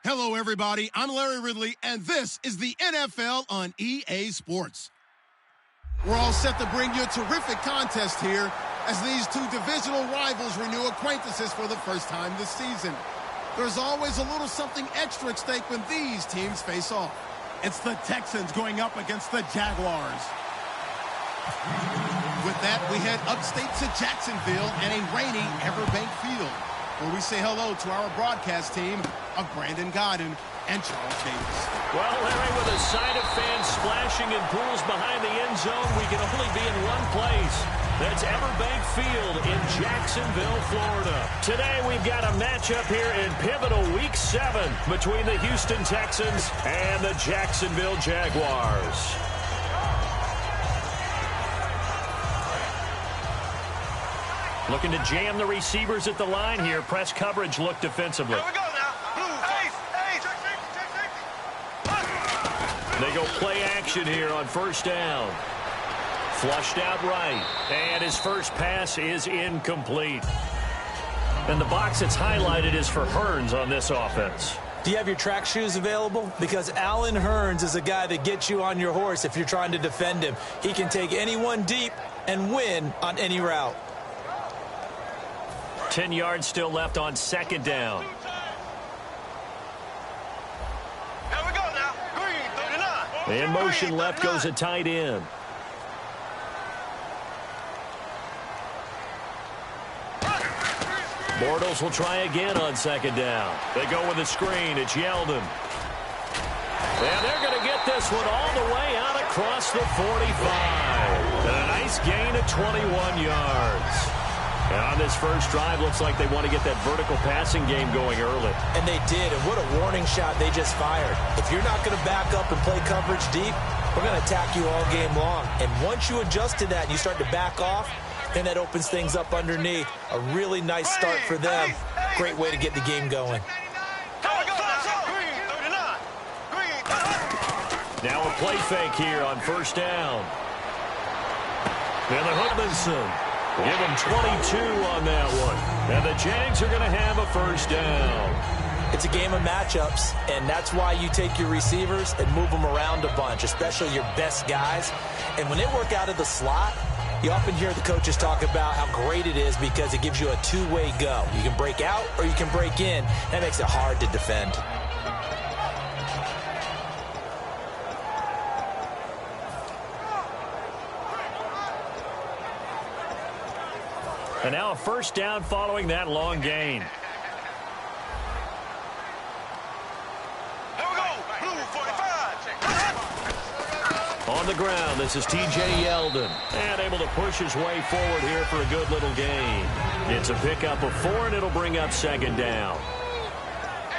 Hello, everybody. I'm Larry Ridley, and this is the NFL on EA Sports. We're all set to bring you a terrific contest here as these two divisional rivals renew acquaintances for the first time this season. There's always a little something extra at stake when these teams face off. It's the Texans going up against the Jaguars. With that, we head upstate to Jacksonville and a rainy Everbank Field, where we say hello to our broadcast team of Brandon Godden and Charles Davis. Well, Larry, with a sign of fans splashing in pools behind the end zone, we can only be in one place. That's Everbank Field in Jacksonville, Florida. Today, we've got a matchup here in pivotal Week 7 between the Houston Texans and the Jacksonville Jaguars. Looking to jam the receivers at the line here. Press coverage look defensively. Here we go now. They go play action here on first down. Flushed out right. And his first pass is incomplete. And the box that's highlighted is for Hearns on this offense. Do you have your track shoes available? Because Allen Hearns is a guy that gets you on your horse if you're trying to defend him. He can take anyone deep and win on any route. 10 yards still left on second down. Here we go now. Green, 39. In motion left goes a tight end. Bortles will try again on second down. They go with a screen. It's Yeldon. And they're going to get this one all the way out across the 45. And a nice gain of 21 yards. And on this first drive, looks like they want to get that vertical passing game going early. And they did, and what a warning shot they just fired. If you're not going to back up and play coverage deep, we're going to attack you all game long. And once you adjust to that and you start to back off, then that opens things up underneath. A really nice start for them. Great way to get the game going. Now a play fake here on first down. And the Hutchinson. Give him 22 on that one. And the Jags are going to have a first down. It's a game of matchups, and that's why you take your receivers and move them around a bunch, especially your best guys. And when they work out of the slot, you often hear the coaches talk about how great it is because it gives you a two-way go. You can break out or you can break in. That makes it hard to defend. And now a first down following that long gain. Here we go. Blue 45. On the ground, this is T.J. Yeldon. And able to push his way forward here for a good little gain. It's a pickup of 4, and it'll bring up second down.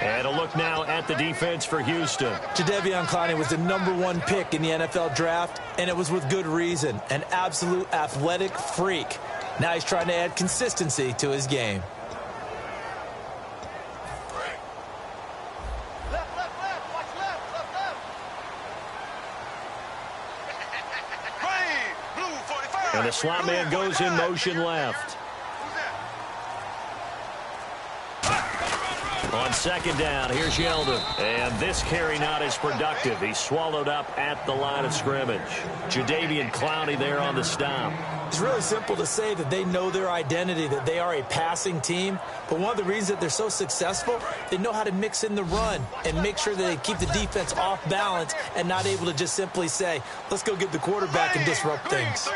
And a look now at the defense for Houston. Jadeveon Clowney was the #1 pick in the NFL draft, and it was with good reason. An absolute athletic freak. Now he's trying to add consistency to his game. And the slot man goes in motion left. On second down, here's Yeldon. And this carry not as productive. He's swallowed up at the line of scrimmage. Jadeveon Clowney there on the stop. It's really simple to say that they know their identity, that they are a passing team. But one of the reasons that they're so successful, they know how to mix in the run and make sure that they keep the defense off balance and not able to just simply say, let's go get the quarterback and disrupt things.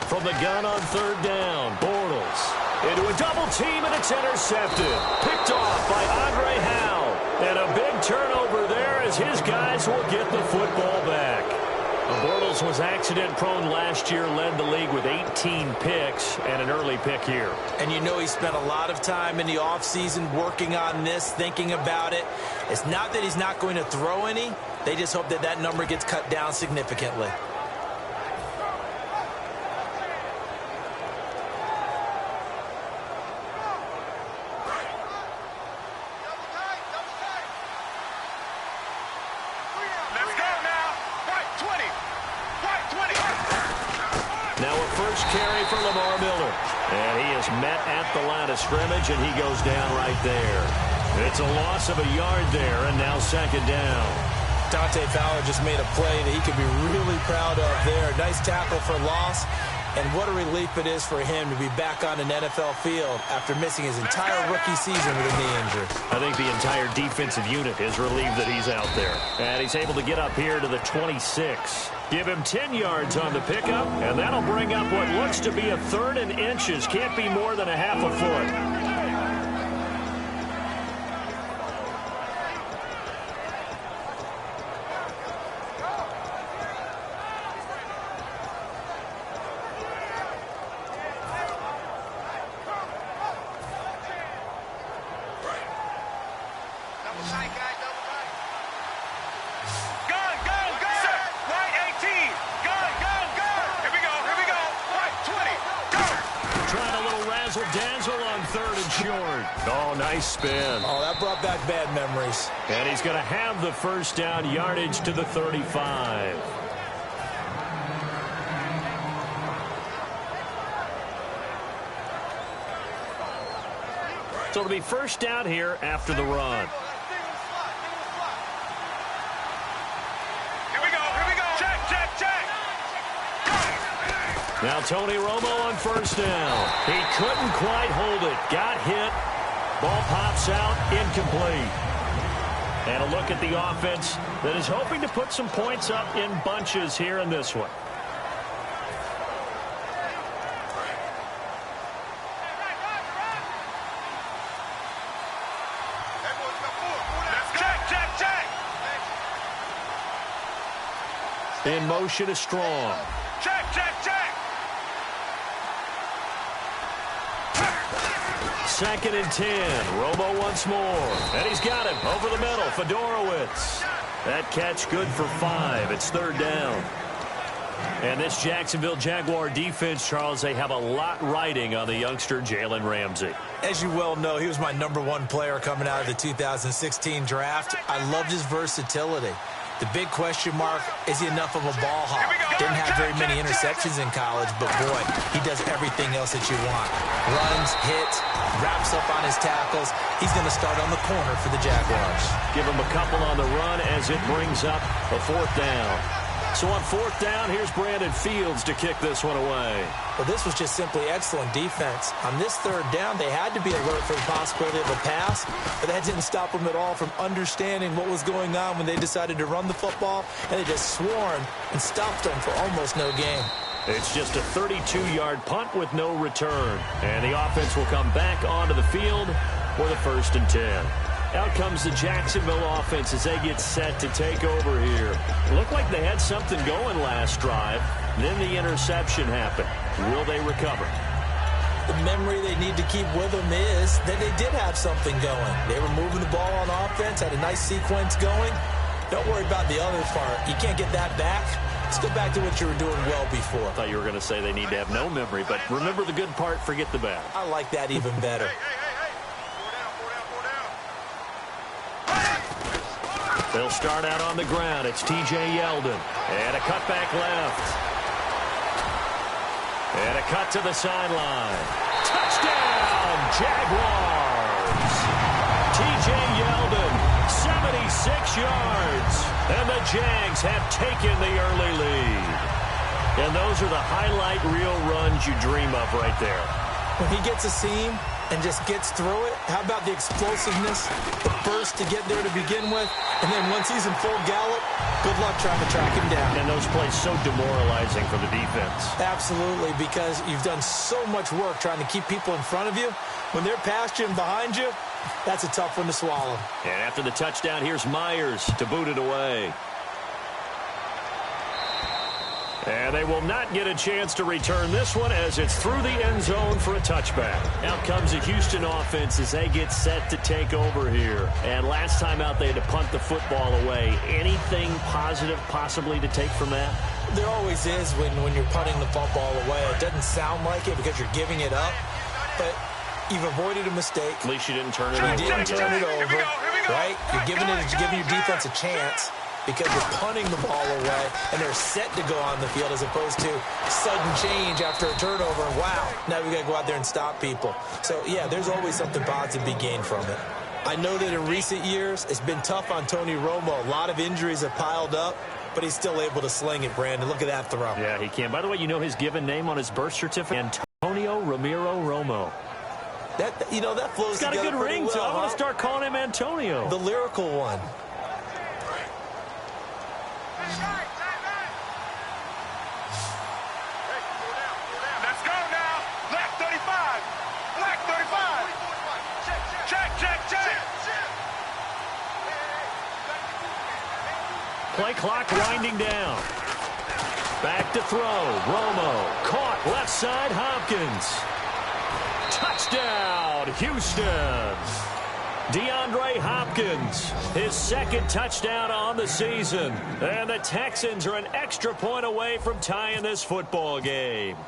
From the gun on third down, Bortles. Into a double team, and it's intercepted. Picked off by Andre Howe. And a big turnover there as his guys will get the football back. Bortles was accident-prone last year, led the league with 18 picks and an early pick here. And you know he spent a lot of time in the offseason working on this, thinking about it. It's not that he's not going to throw any. They just hope that that number gets cut down significantly. And he is met at the line of scrimmage, and he goes down right there. It's a loss of a yard there, and now second down. Dante Fowler just made a play that he could be really proud of there. Nice tackle for loss. And what a relief it is for him to be back on an NFL field after missing his entire rookie season with a knee injury. I think the entire defensive unit is relieved that he's out there. And he's able to get up here to the 26. Give him 10 yards on the pickup, and that'll bring up what looks to be a 3rd and inches. Can't be more than a half a foot. Spin. Oh, that brought back bad memories. And he's going to have the first down, yardage to the 35. So it'll be first down here after the run. Here we go. Check. Now Tony Romo on first down. He couldn't quite hold it. Got hit. Ball pops out, incomplete. And a look at the offense that is hoping to put some points up in bunches here in this one. In motion is Strong. Check. 2nd and 10. Romo once more. And he's got him over the middle. Fedorowicz. That catch good for 5. It's 3rd down. And this Jacksonville Jaguar defense, Charles, they have a lot riding on the youngster Jalen Ramsey. As you well know, he was my #1 player coming out of the 2016 draft. I loved his versatility. The big question mark, is he enough of a ball hawk? Didn't have very many interceptions in college, but boy, he does everything else that you want. Runs, hits, wraps up on his tackles. He's going to start on the corner for the Jaguars. Give him a couple on the run as it brings up a 4th down. So on 4th down, here's Brandon Fields to kick this one away. Well, this was just simply excellent defense. On this 3rd down, they had to be alert for the possibility of a pass, but that didn't stop them at all from understanding what was going on when they decided to run the football, and they just swarmed and stopped them for almost no gain. It's just a 32-yard punt with no return, and the offense will come back onto the field for the 1st and 10. Out comes the Jacksonville offense as they get set to take over here. It looked like they had something going last drive. Then the interception happened. Will they recover? The memory they need to keep with them is that they did have something going. They were moving the ball on offense, had a nice sequence going. Don't worry about the other part. You can't get that back. Let's go back to what you were doing well before. I thought you were going to say they need to have no memory, but remember the good part, forget the bad. I like that even better. They'll start out on the ground. It's T.J. Yeldon. And a cutback left. And a cut to the sideline. Touchdown, Jaguars! T.J. Yeldon, 76 yards. And the Jags have taken the early lead. And those are the highlight reel runs you dream of right there. When he gets a seam and just gets through it, how about the explosiveness, the burst to get there to begin with, and then once he's in full gallop, good luck trying to track him down. And those plays so demoralizing for the defense. Absolutely, because you've done so much work trying to keep people in front of you. When they're past you and behind you, that's a tough one to swallow. And after the touchdown, here's Myers to boot it away. And they will not get a chance to return this one as it's through the end zone for a touchback. Out comes the Houston offense as they get set to take over here. And last time out, they had to punt the football away. Anything positive possibly to take from that? There always is when you're punting the football away. It doesn't sound like it because you're giving it up, but you've avoided a mistake. At least you didn't turn it over. You didn't turn it over, right? You're giving your defense a chance because you're punting the ball away, and they're set to go on the field as opposed to sudden change after a turnover. And wow, now we got to go out there and stop people. So, yeah, there's always something positive to be gained from it. I know that in recent years, it's been tough on Tony Romo. A lot of injuries have piled up, but he's still able to sling it, Brandon. Look at that throw. Yeah, he can. By the way, you know his given name on his birth certificate? Antonio Ramiro Romo. That flows together. He's got a good ring, well, so I'm going to start calling him Antonio. The lyrical one. Let's go now. Black 35. Black 35. Check. Play clock winding down. Back to throw. Romo. Caught left side. Hopkins. Touchdown, Houston. DeAndre Hopkins, his second touchdown on the season. And the Texans are an extra point away from tying this football game.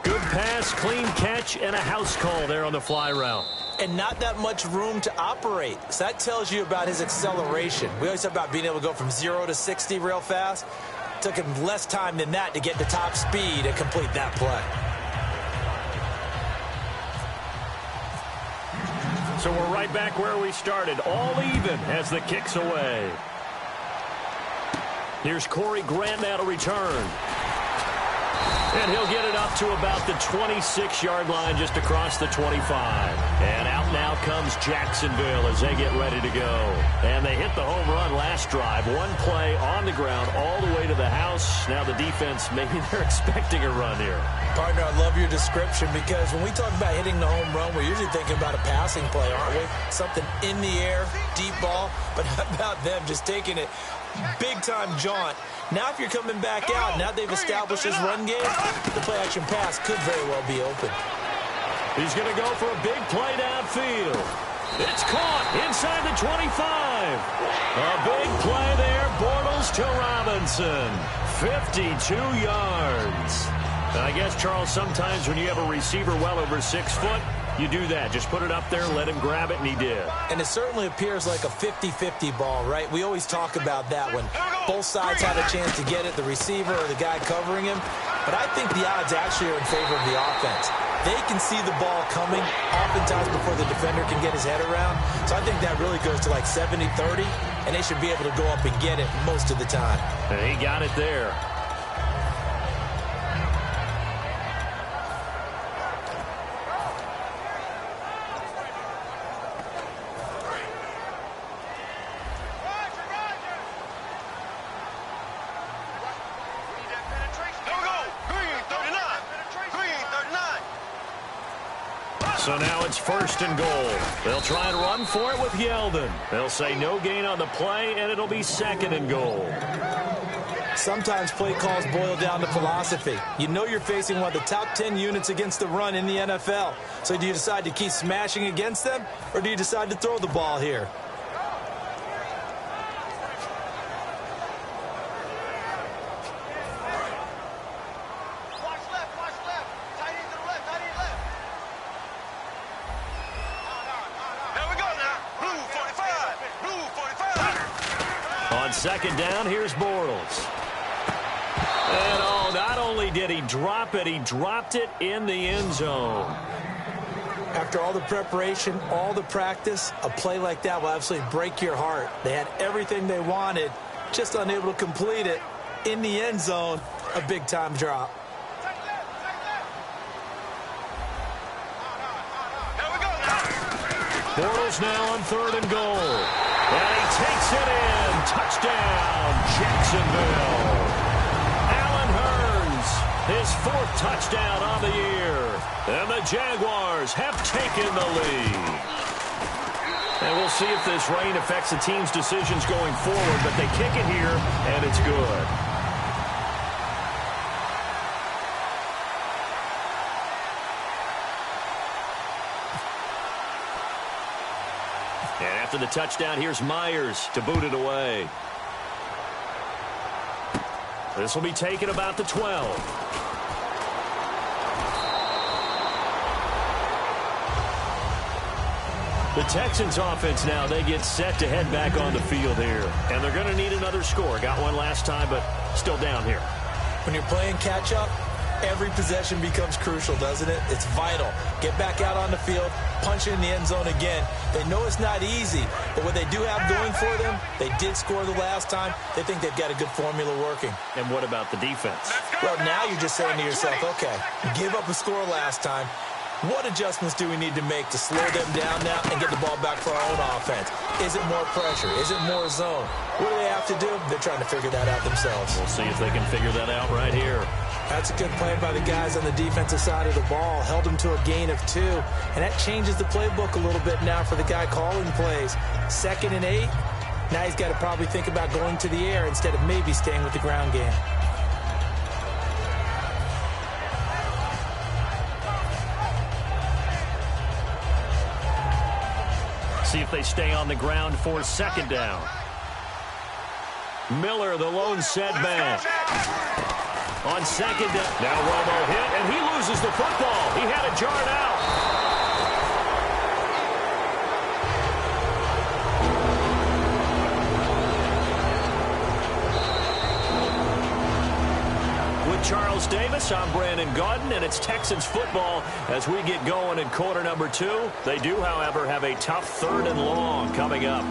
Good pass, clean catch, and a house call there on the fly route. And not that much room to operate. So that tells you about his acceleration. We always talk about being able to go from 0 to 60 real fast. It took him less time than that to get the top speed and complete that play. So we're right back where we started, all even as the kick's away. Here's Corey Grant now to return. And he'll get it up to about the 26-yard line just across the 25. And out now comes Jacksonville as they get ready to go. And they hit the home run last drive. One play on the ground all the way to the house. Now the defense, maybe they're expecting a run here. Partner, I love your description because when we talk about hitting the home run, we're usually thinking about a passing play, aren't we? Something in the air, deep ball. But how about them just taking it big-time jaunt? Now if you're coming back out, now they've established this run game, the play-action pass could very well be open. He's going to go for a big play downfield. It's caught inside the 25. A big play there, Bortles to Robinson. 52 yards. And I guess, Charles, sometimes when you have a receiver well over 6 foot, you do that. Just put it up there, let him grab it, and he did. And it certainly appears like a 50-50 ball, right? We always talk about that when both sides have a chance to get it, the receiver or the guy covering him. But I think the odds actually are in favor of the offense. They can see the ball coming oftentimes before the defender can get his head around. So I think that really goes to like 70-30, and they should be able to go up and get it most of the time. And he got it there. So now it's 1st and goal. They'll try and run for it with Yeldon. They'll say no gain on the play, and it'll be 2nd and goal. Sometimes play calls boil down to philosophy. You know you're facing one of the top 10 units against the run in the NFL. So do you decide to keep smashing against them, or do you decide to throw the ball here? On 2nd down, here's Bortles. And not only did he drop it, he dropped it in the end zone. After all the preparation, all the practice, a play like that will absolutely break your heart. They had everything they wanted, just unable to complete it. In the end zone, a big-time drop. Bortles now on 3rd and goal. And he takes it in. Touchdown, Jacksonville. Allen Hurns, his 4th touchdown on the year. And the Jaguars have taken the lead. And we'll see if this rain affects the team's decisions going forward, but they kick it here, and it's good. And after the touchdown, here's Myers to boot it away. This will be taken about the 12. The Texans offense now, they get set to head back on the field here. And they're going to need another score. Got one last time, but still down here. When you're playing catch-up, Every possession becomes crucial, doesn't it? It's vital. Get back out on the field, punch it in the end zone again. They know it's not easy, but what they do have going for them, they did score the last time. They think they've got a good formula working. And what about the defense? Well, now you're just saying to yourself, okay, give up a score last time. What adjustments do we need to make to slow them down now and get the ball back for our own offense? Is it more pressure? Is it more zone? What do they have to do? They're trying to figure that out themselves. We'll see if they can figure that out right here. That's a good play by the guys on the defensive side of the ball. Held them to a gain of 2. And that changes the playbook a little bit now for the guy calling plays. 2nd and 8. Now he's got to probably think about going to the air instead of maybe staying with the ground game. See if they stay on the ground for 2nd down. Miller, the lone setback. On 2nd down. Now Romo hit, and he loses the football. He had it jarred out. With Charles Davis, I'm Brandon Gaudin, and it's Texans football as we get going in quarter number 2. They do, however, have a tough 3rd and long coming up.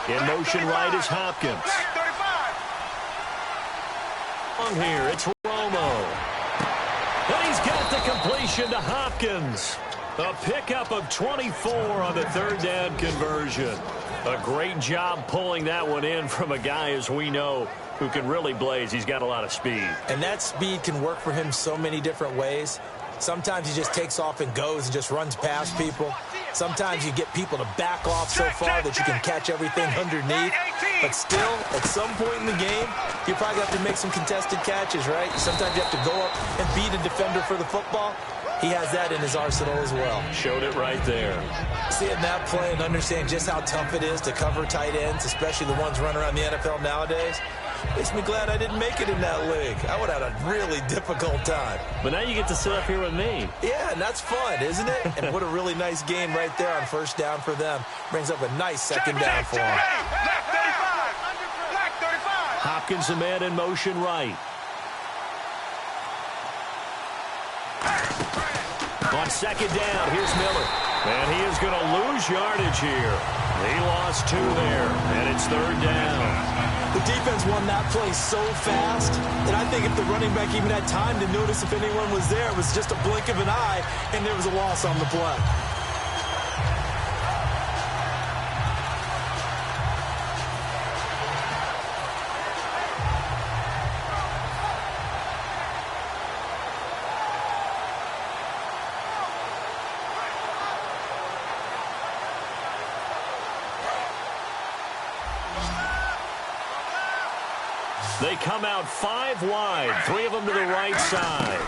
In motion right is Hopkins. Here, it's Romo. And he's got the completion to Hopkins. A pickup of 24 on the 3rd down conversion. A great job pulling that one in from a guy, as we know, who can really blaze. He's got a lot of speed. And that speed can work for him so many different ways. Sometimes he just takes off and goes and just runs past people. Sometimes you get people to back off so far that you can catch everything underneath. But still, at some point in the game, you probably have to make some contested catches, right? Sometimes you have to go up and beat a defender for the football. He has that in his arsenal as well. Showed it right there. Seeing that play and understanding just how tough it is to cover tight ends, especially the ones running around the NFL nowadays, makes me glad I didn't make it in that league. I would have had a really difficult time. But now you get to sit up here with me. Yeah, and that's fun, isn't it? And what a really nice game right there on 1st down for them. Brings up a nice 2nd down for them. Hopkins, a man in motion right. On 2nd down, here's Miller. And he is going to lose yardage here. He lost 2 there, and it's 3rd down. The defense won that play so fast that I think if the running back even had time to notice if anyone was there, it was just a blink of an eye, and there was a loss on the play. They come out 5 wide, 3 of them to the right side.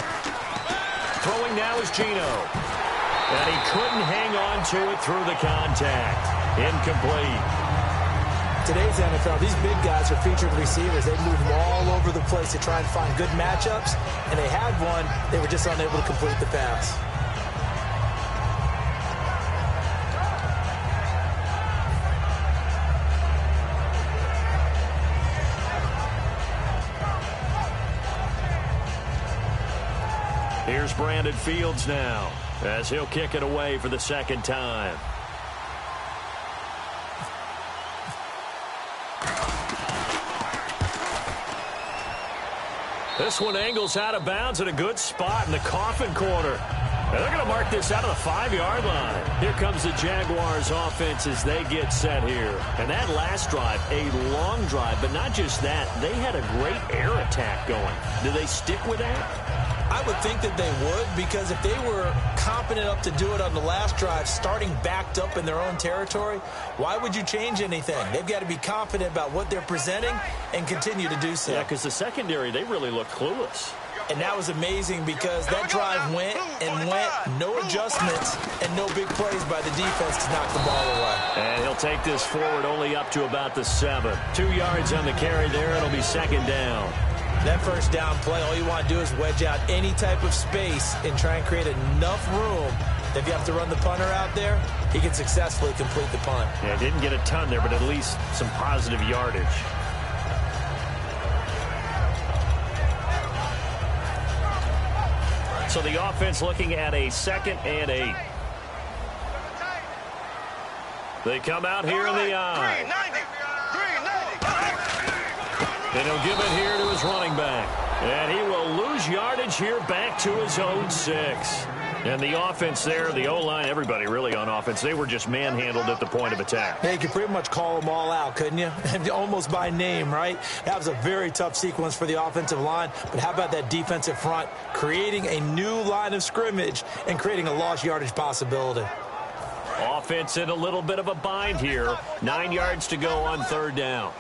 Throwing now is Geno. And he couldn't hang on to it through the contact. Incomplete. Today's NFL, these big guys are featured receivers. They move all over the place to try and find good matchups. And they had one. They were just unable to complete the pass. Here's Brandon Fields now as he'll kick it away for the 2nd time. This one angles out of bounds at a good spot in the coffin corner. And they're going to mark this out of the 5-yard line. Here comes the Jaguars offense as they get set here. And that last drive, a long drive, but not just that. They had a great air attack going. Do they stick with that? I would think that they would, because if they were confident enough to do it on the last drive, starting backed up in their own territory, why would you change anything? They've got to be confident about what they're presenting and continue to do so. Yeah, because the secondary, they really look clueless. And that was amazing because that drive went and went, no adjustments, and no big plays by the defense to knock the ball away. And he'll take this forward only up to about the 7. 2 yards on the carry there. It'll be 2nd down. That first down play, all you want to do is wedge out any type of space and try and create enough room that if you have to run the punter out there, he can successfully complete the punt. Yeah, didn't get a ton there, but at least some positive yardage. So the offense looking at a 2nd and 8. They come out here in the eye. And he'll give it here to his running back. And he will lose yardage here back to his own 6. And the offense there, the O-line, everybody really on offense, they were just manhandled at the point of attack. Yeah, you could pretty much call them all out, couldn't you? Almost by name, right? That was a very tough sequence for the offensive line. But how about that defensive front creating a new line of scrimmage and creating a lost yardage possibility? Offense in a little bit of a bind here. 9 yards to go on 3rd down.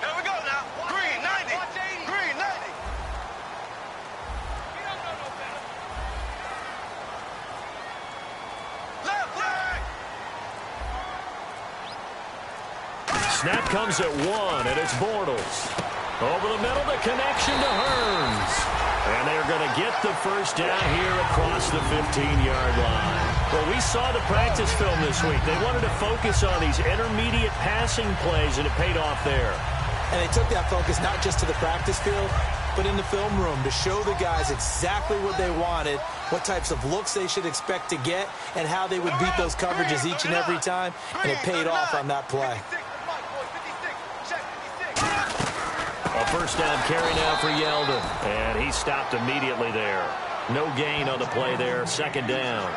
Here we go now. Green 90. Green 90. Left leg. Snap comes at 1, and it's Bortles. Over the middle, the connection to Hearns. And they're going to get the first down here across the 15-yard line. Well, we saw the practice film this week. They wanted to focus on these intermediate passing plays, and it paid off there. And they took that focus not just to the practice field, but in the film room to show the guys exactly what they wanted, what types of looks they should expect to get, and how they would beat those coverages each and every time. And it paid off on that play. A first down carry now for Yeldon. And he stopped immediately there. No gain on the play there. 2nd down.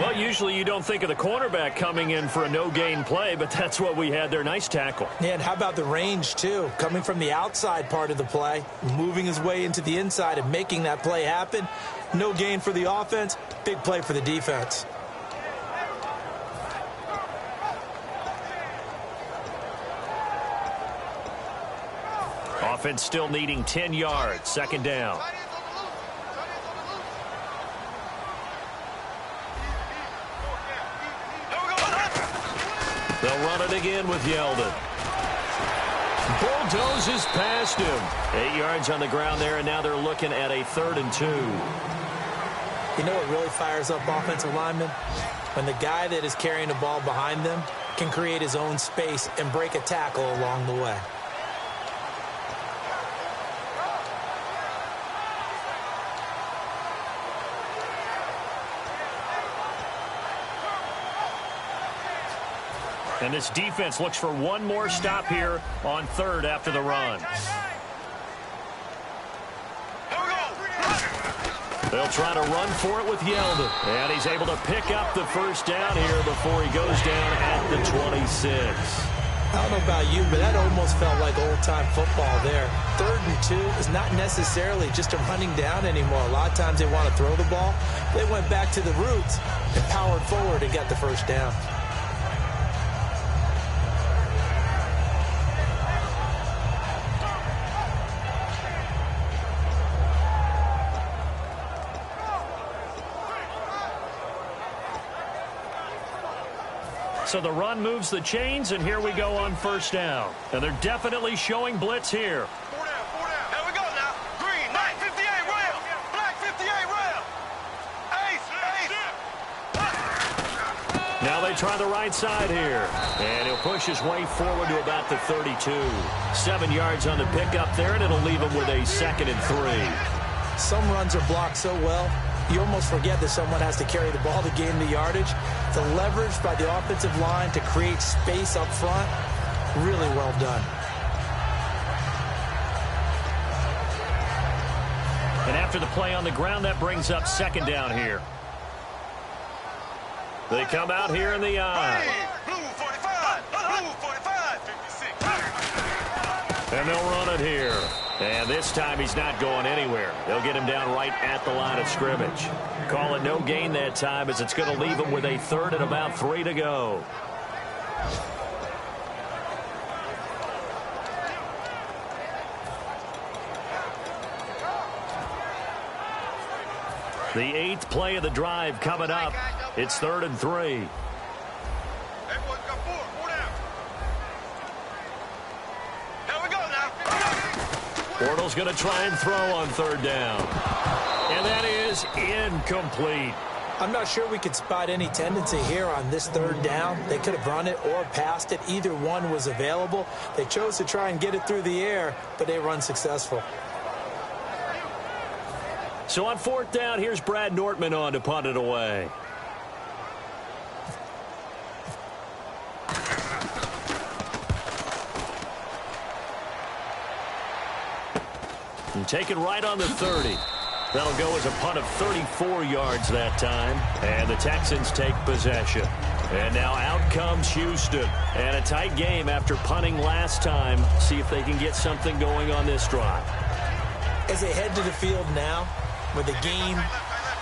Well, usually you don't think of the cornerback coming in for a no-gain play, but that's what we had there. Nice tackle. Yeah, and how about the range, too? Coming from the outside part of the play, moving his way into the inside and making that play happen. No gain for the offense, big play for the defense. Offense still needing 10 yards. 2nd down. They'll run it again with Yeldon. Bulldozes past him. 8 yards on the ground there, and now they're looking at a 3rd and 2. You know what really fires up offensive linemen? When the guy that is carrying the ball behind them can create his own space and break a tackle along the way. And this defense looks for one more stop here on 3rd after the run. They'll try to run for it with Yeldon. And he's able to pick up the first down here before he goes down at the 26. I don't know about you, but that almost felt like old-time football there. 3rd and 2 is not necessarily just a running down anymore. A lot of times they want to throw the ball. They went back to the roots and powered forward and got the first down. So the run moves the chains, and here we go on 1st down. And they're definitely showing blitz here. 4 down, 4 down. Here we go now. Green, 958 rail. Black 58 rail. Ace. Now they try the right side here. And he'll push his way forward to about the 32. 7 yards on the pickup there, and it'll leave him with a 2nd and 3. Some runs are blocked so well, you almost forget that someone has to carry the ball to gain the yardage. The leverage by the offensive line to create space up front, really well done. And after the play on the ground, that brings up 2nd down here. They come out here in the eye. Blue 45. Blue 45. 56. And they'll run it here. And this time he's not going anywhere. They'll get him down right at the line of scrimmage. Call it no gain that time, as it's going to leave him with a 3rd and about 3 to go. The 8th play of the drive coming up. It's 3rd and 3. Everyone's got 4. 4 down. Here we go now. Bortles going to try and throw on third down. And that is incomplete. I'm not sure we could spot any tendency here on this third down. They could have run it or passed it. Either one was available. They chose to try and get it through the air, but they were unsuccessful. So on fourth down, here's Brad Nortman on to punt it away. And taken right on the 30. That'll go as a punt of 34 yards that time. And the Texans take possession. And now out comes Houston. And a tight game after punting last time. See if they can get something going on this drive. As they head to the field now, with the game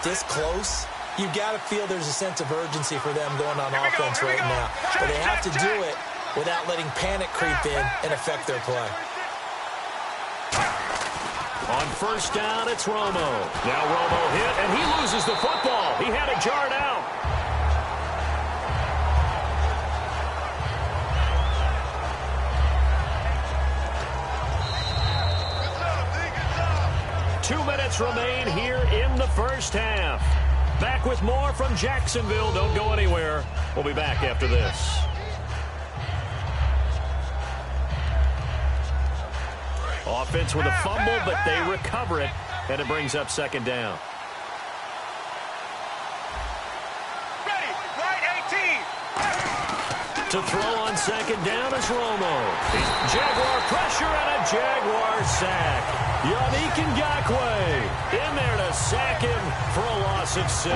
this close, you've got to feel there's a sense of urgency for them going on offense right now. But they have to do it without letting panic creep in and affect their play. On first down, it's Romo. Now Romo hit, and he loses the football. He had it jarred out. Good job, 2 minutes remain here in the first half. Back with more from Jacksonville. Don't go anywhere. We'll be back after this. Offense with a fumble, but they recover it, and it brings up second down. Ready, right 18. To throw on second down is Romo. Jaguar pressure and a Jaguar sack. Yannick Ngakoue in there to sack him for a loss of 6.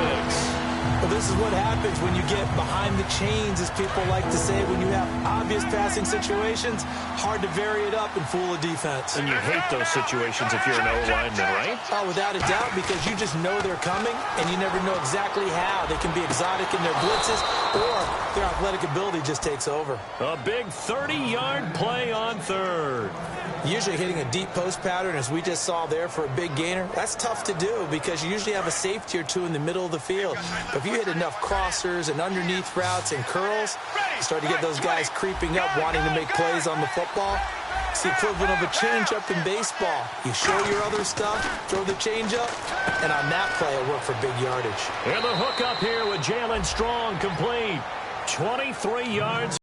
Well, this is what happens when you get behind the chains, as people like to say. When you have obvious passing situations, hard to vary it up and fool a defense. And you hate those situations if you're an O-lineman, right? Oh, without a doubt, because you just know they're coming, and you never know exactly how. They can be exotic in their blitzes, or their athletic ability just takes over. A big 30-yard play on third. Usually hitting a deep post pattern, as we just saw there for a big gainer, that's tough to do because you usually have a safety or two in the middle of the field. But if you hit enough crossers and underneath routes and curls, you start to get those guys creeping up, wanting to make plays on the football. It's the equivalent of a changeup in baseball. You show your other stuff, throw the changeup, and on that play, it'll work for big yardage. And the hook up here with Jalen Strong complete. 23 yards.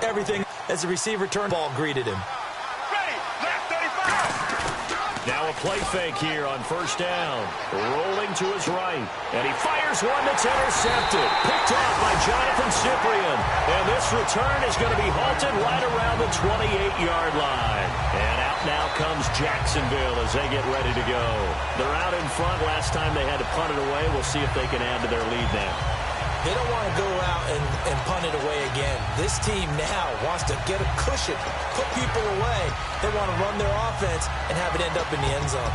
Everything as the receiver turned ball greeted him. Ready, left 35. Now a play fake here on first down. Rolling to his right. And he fires one that's intercepted. Picked off by Jonathan Cyprien. And this return is going to be halted right around the 28-yard line. And out now comes Jacksonville as they get ready to go. They're out in front. Last time they had to punt it away. We'll see if they can add to their lead now. They don't want to go out and punt it away again. This team now wants to get a cushion, put people away. They want to run their offense and have it end up in the end zone.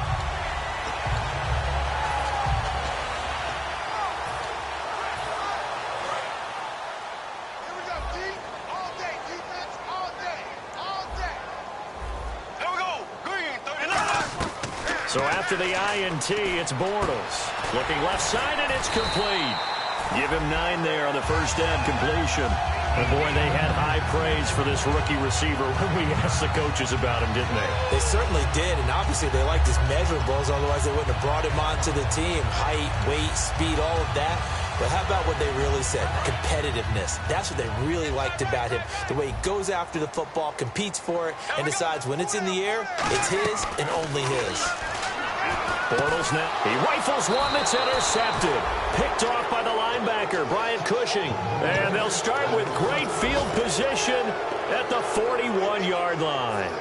Here we go, D. All day, defense, all day, all day. Here we go, green 39. So after the INT, it's Bortles. Looking left side, and it's complete. Give him 9 there on the first down completion. And boy, they had high praise for this rookie receiver when we asked the coaches about him, didn't they? They certainly did, and obviously they liked his measurables, otherwise they wouldn't have brought him onto the team. Height, weight, speed, all of that. But how about what they really said? Competitiveness. That's what they really liked about him. The way he goes after the football, competes for it, and decides when it's in the air, it's his and only his. Bortles now. He rifles one that's intercepted. Picked off by the linebacker, Brian Cushing. And they'll start with great field position at the 41-yard line.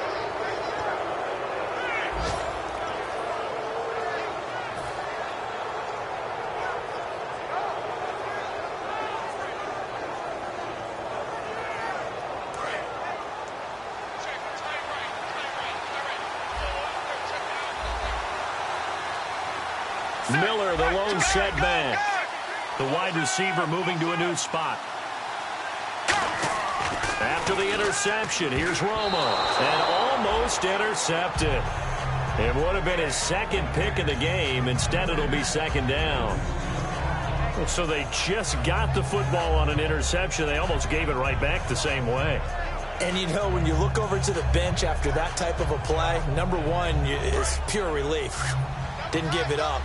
Miller, the lone setback. The wide receiver moving to a new spot. After the interception, here's Romo. And almost intercepted. It would have been his second pick of the game. Instead, it'll be second down. So they just got the football on an interception. They almost gave it right back the same way. And, you know, when you look over over to the bench after that type of a play, number one is pure relief. Didn't give it up.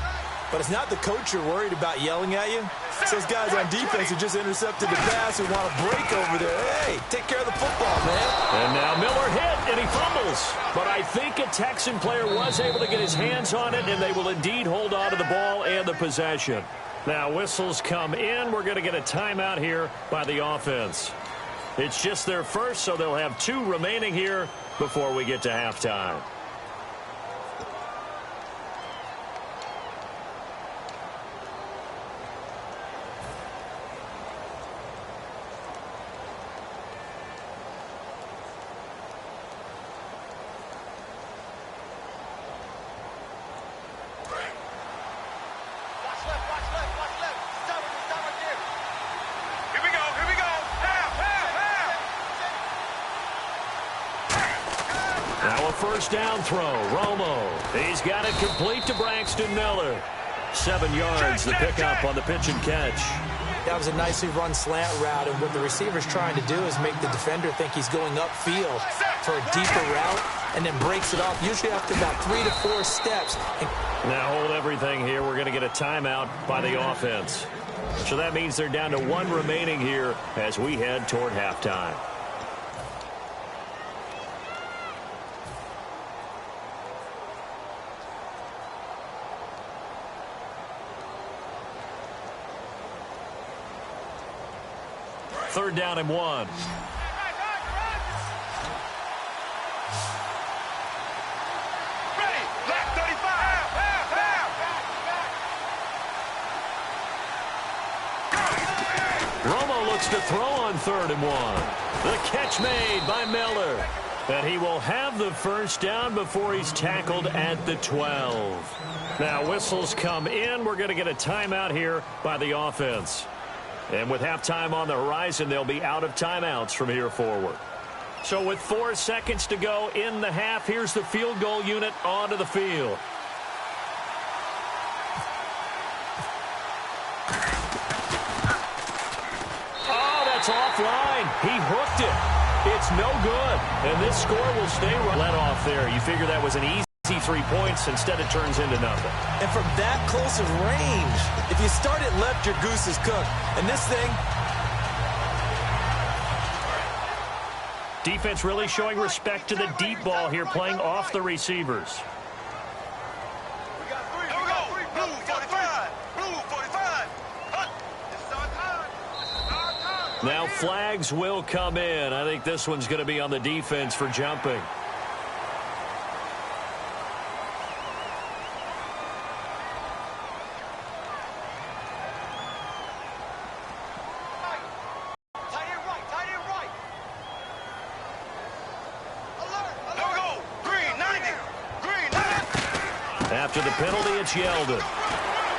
But it's not the coach you're worried about yelling at you. It's those guys on defense who just intercepted the pass who want to break over there. Hey, take care of the football, man. And now Miller hit, and he fumbles. But I think a Texan player was able to get his hands on it, and they will indeed hold on to the ball and the possession. Now whistles come in. We're going to get a timeout here by the offense. It's just their first, so they'll have 2 remaining here before we get to halftime. First down throw, Romo. He's got it complete to Braxton Miller. 7 yards, the pickup on the pitch and catch. That was a nicely run slant route, and what the receiver's trying to do is make the defender think he's going upfield for a deeper route, and then breaks it off, usually after about 3 to 4 steps. Now hold everything here. We're going to get a timeout by the offense. So that means they're down to 1 remaining here as we head toward halftime. Third down and 1. Ready, left 35. Romo looks to throw on 3rd and 1. The catch made by Miller. And he will have the first down before he's tackled at the 12. Now whistles come in. We're going to get a timeout here by the offense. And with halftime on the horizon, they'll be out of timeouts from here forward. So with 4 seconds to go in the half, here's the field goal unit onto the field. Oh, that's offline. He hooked it. It's no good. And this score will stay let off there. You figure that was an easy 3 points. Instead, it turns into nothing. And from that close of range, if you start it left, your goose is cooked. And this thing... Defense really showing respect to the deep ball here, playing off the receivers. We got 3. Here we go. Blue 45. Blue 45. This is our time. This is our time. Now flags will come in. I think this one's going to be on the defense for jumping. After the penalty, it's Yeldon.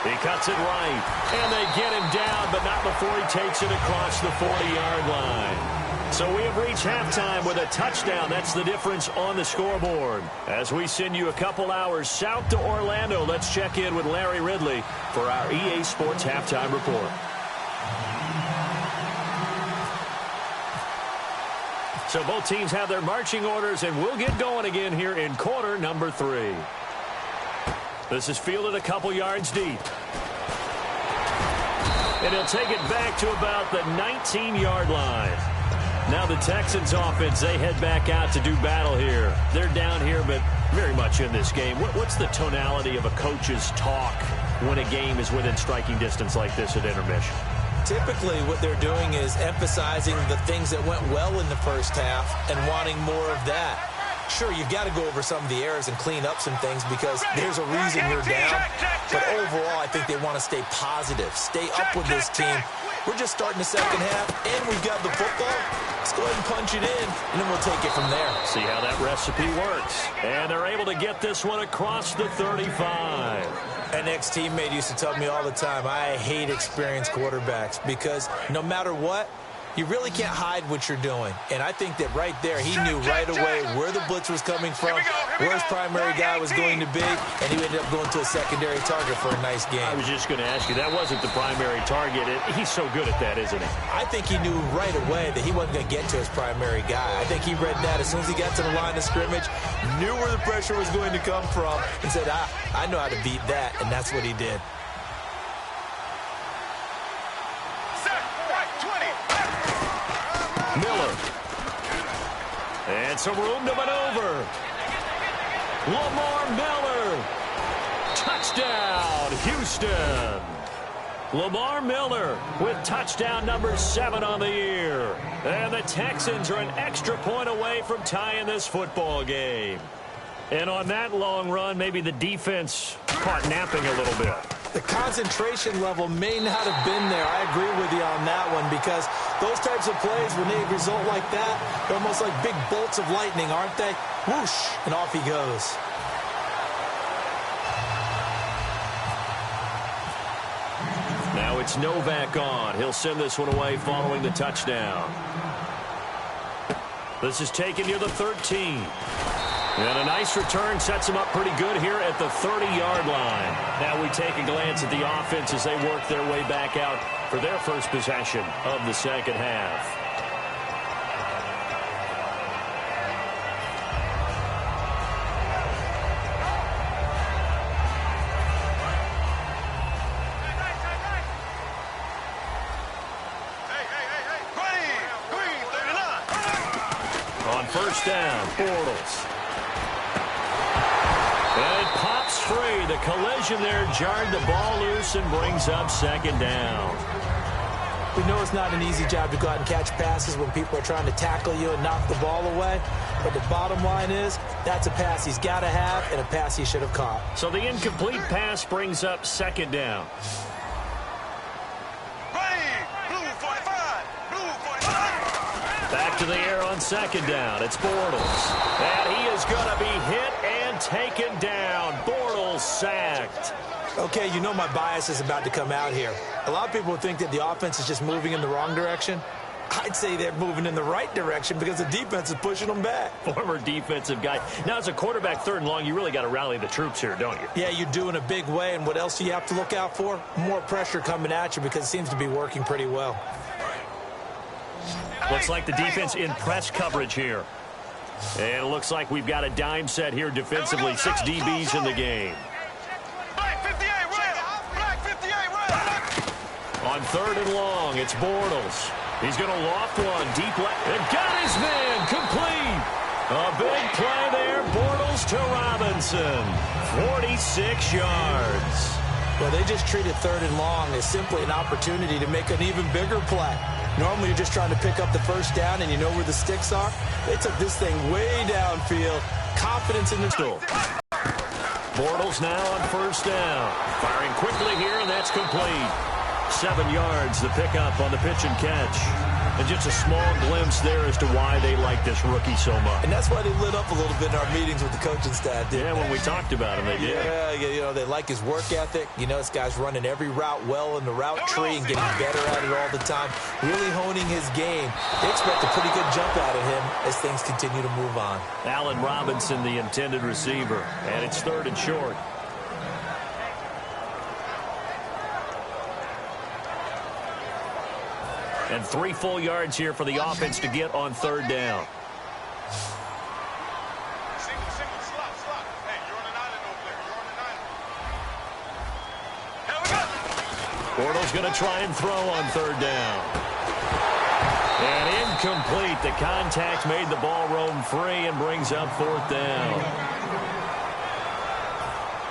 He cuts it right, and they get him down, but not before he takes it across the 40-yard line. So we have reached halftime with a touchdown. That's the difference on the scoreboard. As we send you a couple hours south to Orlando, let's check in with Larry Ridley for our EA Sports Halftime Report. So both teams have their marching orders, and we'll get going again here in quarter number 3. This is fielded a couple yards deep. And he'll take it back to about the 19-yard line. Now the Texans offense, they head back out to do battle here. They're down here, but very much in this game. What's the tonality of a coach's talk when a game is within striking distance like this at intermission? Typically, what they're doing is emphasizing the things that went well in the first half and wanting more of that. Sure, you've got to go over some of the errors and clean up some things because there's a reason you're down. But overall, I think they want to stay positive, stay up with this team. We're just starting the second half, and we've got the football. Let's go ahead and punch it in, and then we'll take it from there. See how that recipe works. And they're able to get this one across the 35. An ex-teammate used to tell me all the time, I hate experienced quarterbacks because no matter what, You really can't hide what you're doing. And I think that right there, he knew right away where the blitz was coming from, where his primary guy was going to be, and he ended up going to a secondary target for a nice game. I was just going to ask you, that wasn't the primary target. He's so good at that, isn't he? I think he knew right away that he wasn't going to get to his primary guy. I think he read that as soon as he got to the line of scrimmage, knew where the pressure was going to come from, and said, I know how to beat that, and that's what he did. Miller. And some room to maneuver. Lamar Miller. Touchdown, Houston. Lamar Miller with touchdown number 7 on the year. And the Texans are an extra point away from tying this football game. And on that long run, maybe the defense caught napping a little bit. The concentration level may not have been there. I agree with you on that one, because those types of plays, when they result like that, they're almost like big bolts of lightning, aren't they? Whoosh, and off he goes. Now it's Novak on. He'll send this one away following the touchdown. This is taken near the 13. And a nice return sets him up pretty good here at the 30-yard line. Now we take a glance at the offense as they work their way back out for their first possession of the second half. On first down, Bortles. And it pops free. The collision there jarred the ball loose and brings up second down. We know it's not an easy job to go out and catch passes when people are trying to tackle you and knock the ball away. But the bottom line is, that's a pass he's got to have and a pass he should have caught. So the incomplete pass brings up second down. Back to the air on second down. It's Bortles. And he is going to be hit and taken down. Bortles sacked. Okay, you know my bias is about to come out here. A lot of people think that the offense is just moving in the wrong direction. I'd say they're moving in the right direction because the defense is pushing them back. Former defensive guy. Now, as a quarterback, third and long, you really got to rally the troops here, don't you? Yeah, you do in a big way. And what else do you have to look out for? More pressure coming at you because it seems to be working pretty well. Looks like the defense in press coverage here. And it looks like we've got a dime set here defensively. 6 DBs in the game. On third and long, it's Bortles. He's going to loft one deep left. And got his man complete. A big play there. Bortles to Robinson. 46 yards. Well, they just treated third and long as simply an opportunity to make an even bigger play. Normally, you're just trying to pick up the first down and you know where the sticks are. They took this thing way downfield. Confidence in the stool. Bortles now on first down. Firing quickly here, and that's complete. 7 yards, the pickup on the pitch and catch. And just a small glimpse there as to why they like this rookie so much. And that's why they lit up a little bit in our meetings with the coaching staff, didn't they? When we talked about him, they did. Yeah, you know, they like his work ethic. You know, this guy's running every route well in the route tree and getting better at it all the time, really honing his game. They expect a pretty good jump out of him as things continue to move on. Allen Robinson, the intended receiver, and it's third and short. And 3 full yards here for the offense to get on third down. Bortles going to try and throw on third down. And incomplete. The contact made the ball roam free and brings up fourth down.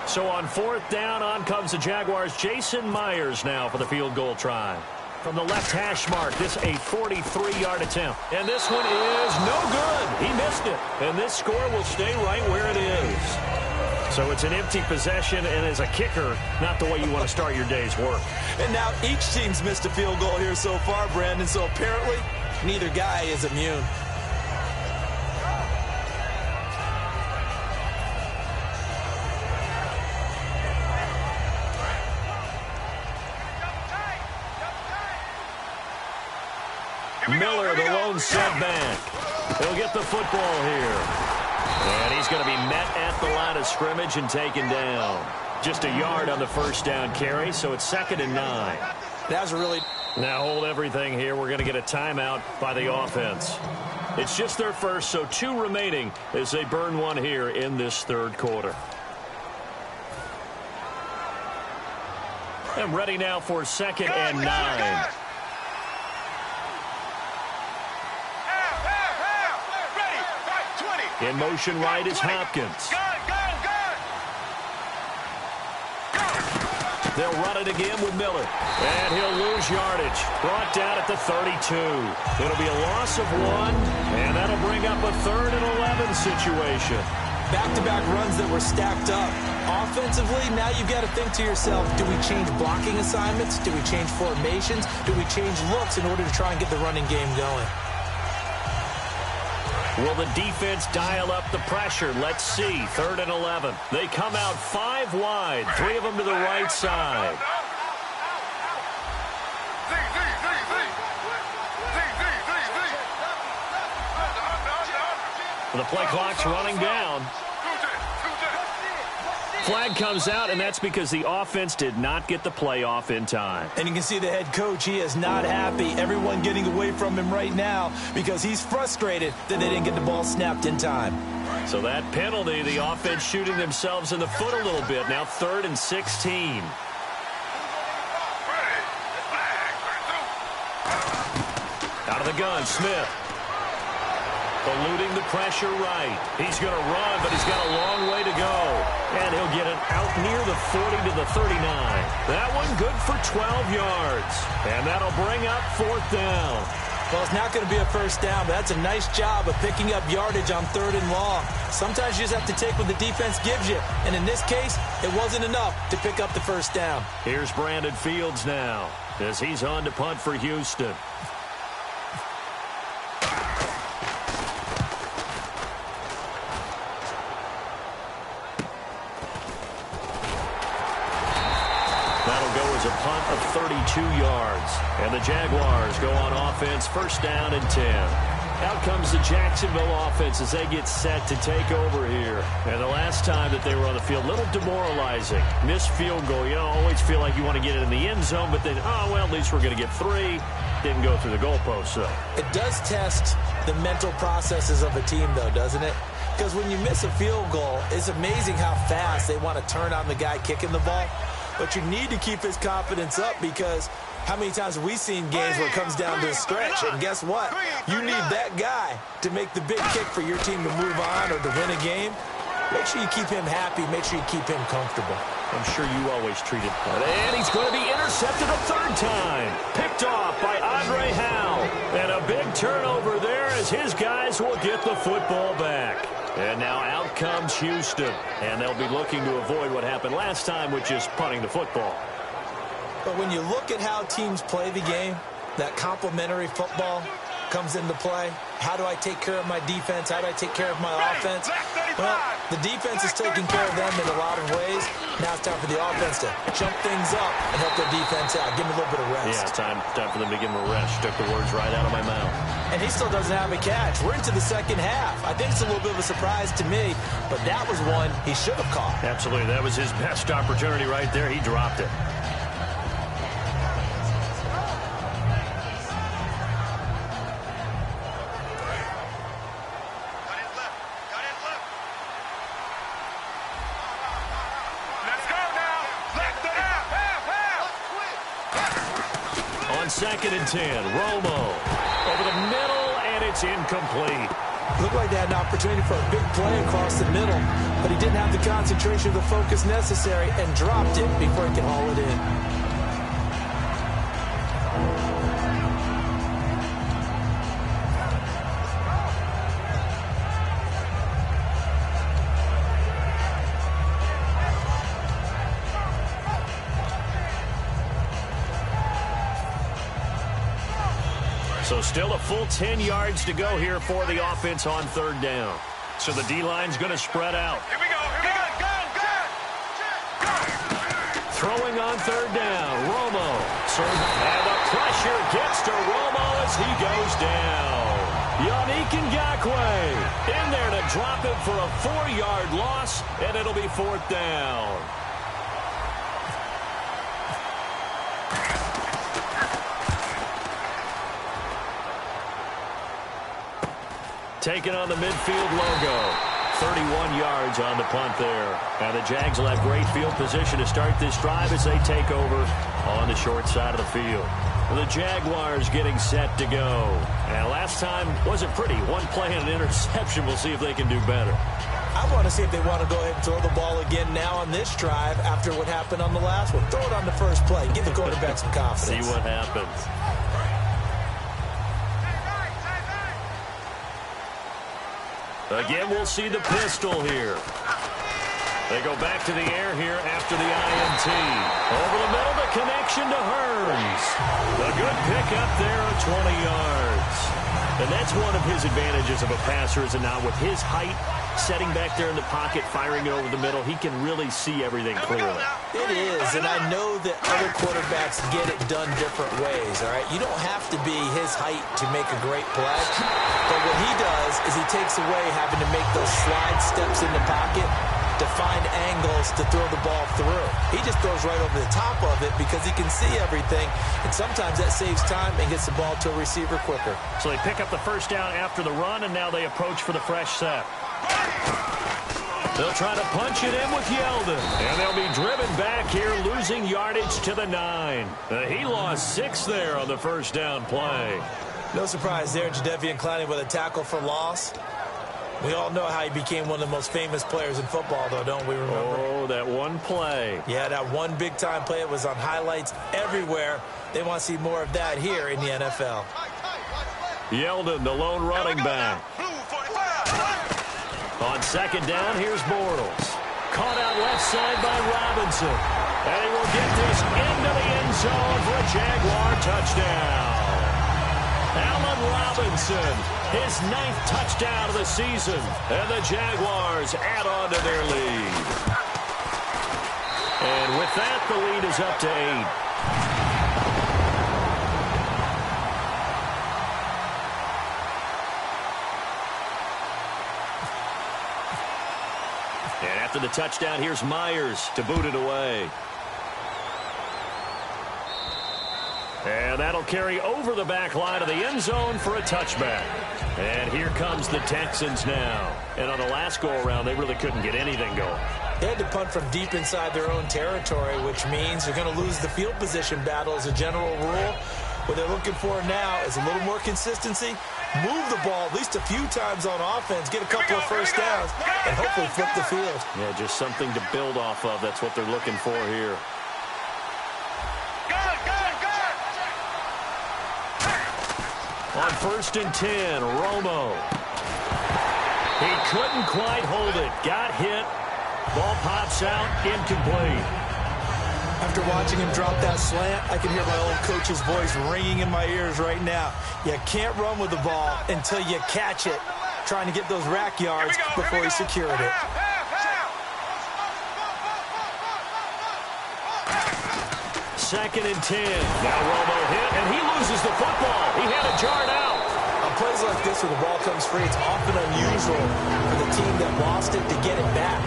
So on fourth down, on comes the Jaguars. Jason Myers now for the field goal try. From the left hash mark, this a 43-yard attempt. And this one is no good. He missed it. And this score will stay right where it is. So it's an empty possession, and as a kicker, not the way you want to start your day's work. And now each team's missed a field goal here so far, Brandon, so apparently neither guy is immune. Miller, the lone setback. He'll get the football here. And he's going to be met at the line of scrimmage and taken down. Just a yard on the first down carry, so it's 2nd and 9. That was a really... Now hold everything here. We're going to get a timeout by the offense. It's just their first, so 2 remaining as they burn one here in this third quarter. I'm ready now for 2nd and 9. In motion right is Hopkins. They'll run it again with Miller. And he'll lose yardage. Brought down at the 32. It'll be a loss of 1, and that'll bring up a 3rd and 11 situation. Back-to-back runs that were stacked up. Offensively, now you've got to think to yourself, do we change blocking assignments? Do we change formations? Do we change looks in order to try and get the running game going? Will the defense dial up the pressure? Let's see. 3rd and 11. They come out 5 wide. 3 of them to the right side. The play clock's running down. Flag comes out, and that's because the offense did not get the play off in time. And you can see the head coach, he is not happy. Everyone getting away from him right now because he's frustrated that they didn't get the ball snapped in time. So that penalty, the offense shooting themselves in the foot a little bit. Now 3rd and 16. Out of the gun, Smith. Eluding the pressure right. He's going to run, but he's got a long way to go. And he'll get it out near the 40 to the 39. That one good for 12 yards. And that'll bring up 4th down. Well, it's not going to be a first down, but that's a nice job of picking up yardage on 3rd and long. Sometimes you just have to take what the defense gives you. And in this case, it wasn't enough to pick up the first down. Here's Brandon Fields now as he's on to punt for Houston. A punt of 32 yards. And the Jaguars go on offense, 1st down and 10. Out comes the Jacksonville offense as they get set to take over here. And the last time that they were on the field, a little demoralizing. Missed field goal. You know, always feel like you want to get it in the end zone, but then, oh, well, at least we're going to get 3. Didn't go through the goalpost, though. It does test the mental processes of a team, though, doesn't it? Because when you miss a field goal, it's amazing how fast they want to turn on the guy kicking the ball. But you need to keep his confidence up because how many times have we seen games where it comes down to a stretch? And guess what? You need that guy to make the big kick for your team to move on or to win a game. Make sure you keep him happy. Make sure you keep him comfortable. I'm sure you always treat it. And he's going to be intercepted a 3rd time. Picked off by Andre Howe. And a big turnover there as his guys will get the football back. And now out comes Houston. And they'll be looking to avoid what happened last time, which is punting the football. But when you look at how teams play the game, that complementary football comes into play. How do I take care of my defense? How do I take care of my offense? Well, the defense is taking care of them in a lot of ways. Now it's time for the offense to jump things up and help their defense out. Give them a little bit of rest. Yeah, time for them to give them a rest. Took the words right out of my mouth. And he still doesn't have a catch. We're into the 2nd half. I think it's a little bit of a surprise to me, but that was one he should have caught. Absolutely. That was his best opportunity right there. He dropped it. On 2nd and 10, Romo over the middle, and it's incomplete. Looked like they had an opportunity for a big play across the middle, but he didn't have the concentration or the focus necessary and dropped it before he could haul it in. So still a full 10 yards to go here for the offense on 3rd down. So the D-line's going to spread out. Here we go. Throwing on 3rd down, Romo. And up pressure gets to Romo as he goes down. Yannick Ngakoue in there to drop him for a 4-yard loss, and it'll be 4th down. Taking on the midfield logo. 31 yards on the punt there. And the Jags will have great field position to start this drive as they take over on the short side of the field. The Jaguars getting set to go. And last time wasn't pretty. One play and an interception. We'll see if they can do better. I want to see if they want to go ahead and throw the ball again now on this drive after what happened on the last one. Throw it on the first play. Give the quarterback some confidence. See what happens. Again, we'll see the pistol here. They go back to the air here after the INT. Over the middle, the connection to Hearns. A good pickup there of 20 yards. And that's one of his advantages of a passer, is it not? With his height, setting back there in the pocket, firing it over the middle, he can really see everything clearly. It is, and I know that other quarterbacks get it done different ways, all right? You don't have to be his height to make a great play, but what he does is he takes away having to make those slide steps in the pocket to find angles to throw the ball through. He just throws right over the top of it because he can see everything, and sometimes that saves time and gets the ball to a receiver quicker. So they pick up the first down after the run, and now they approach for the fresh set. They'll try to punch it in with Yeldon, and they'll be driven back here, losing yardage to the 9. He lost 6 there on the first down play. No surprise there, Jadeveon Clowney with a tackle for loss. We all know how he became one of the most famous players in football, though, don't we remember? Oh, that one play. Yeah, that one big-time play. It was on highlights everywhere. They want to see more of that here in the NFL. Yeldon, the lone running back. On second down, here's Bortles. Caught out left side by Robinson. And he will get this into the end zone for a Jaguar touchdown. Allen Robinson, his 9th touchdown of the season. And the Jaguars add on to their lead. And with that, the lead is up to 8. And after the touchdown, here's Myers to boot it away. And that'll carry over the back line of the end zone for a touchback. And here comes the Texans now. And on the last go-around, they really couldn't get anything going. They had to punt from deep inside their own territory, which means they're going to lose the field position battle as a general rule. What they're looking for now is a little more consistency, move the ball at least a few times on offense, get a couple of first downs, and hopefully flip the field. Yeah, just something to build off of. That's what they're looking for here. On 1st and 10, Romo. He couldn't quite hold it. Got hit. Ball pops out, incomplete. After watching him drop that slant, I can hear my old coach's voice ringing in my ears right now. You can't run with the ball until you catch it, trying to get those rack yards before he secured it. Second and 10. Now Romo hit, and he loses the football. He had it jarred out. On plays like this where the ball comes free, it's often unusual for the team that lost it to get it back.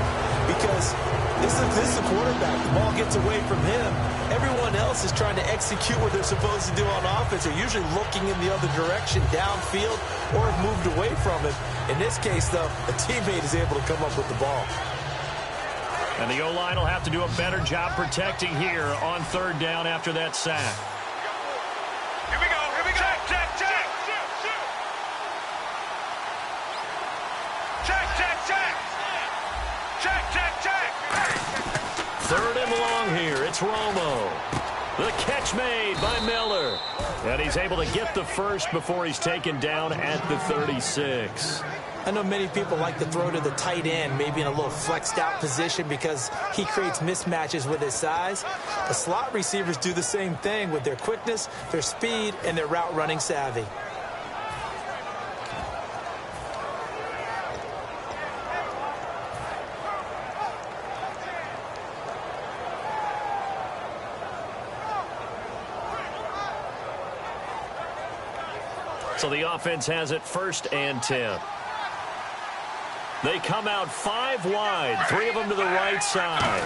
Because this is the quarterback. The ball gets away from him. Everyone else is trying to execute what they're supposed to do on offense. They're usually looking in the other direction, downfield, or have moved away from it. In this case, though, a teammate is able to come up with the ball. And the O-line will have to do a better job protecting here on 3rd down after that sack. Here we go. Check. Check. 3rd and long here. It's Romo. The catch made by Miller. And he's able to get the first before he's taken down at the 36. I know many people like to throw to the tight end, maybe in a little flexed out position because he creates mismatches with his size. The slot receivers do the same thing with their quickness, their speed, and their route running savvy. So the offense has it 1st and 10. They come out 5 wide, 3 of them to the right side.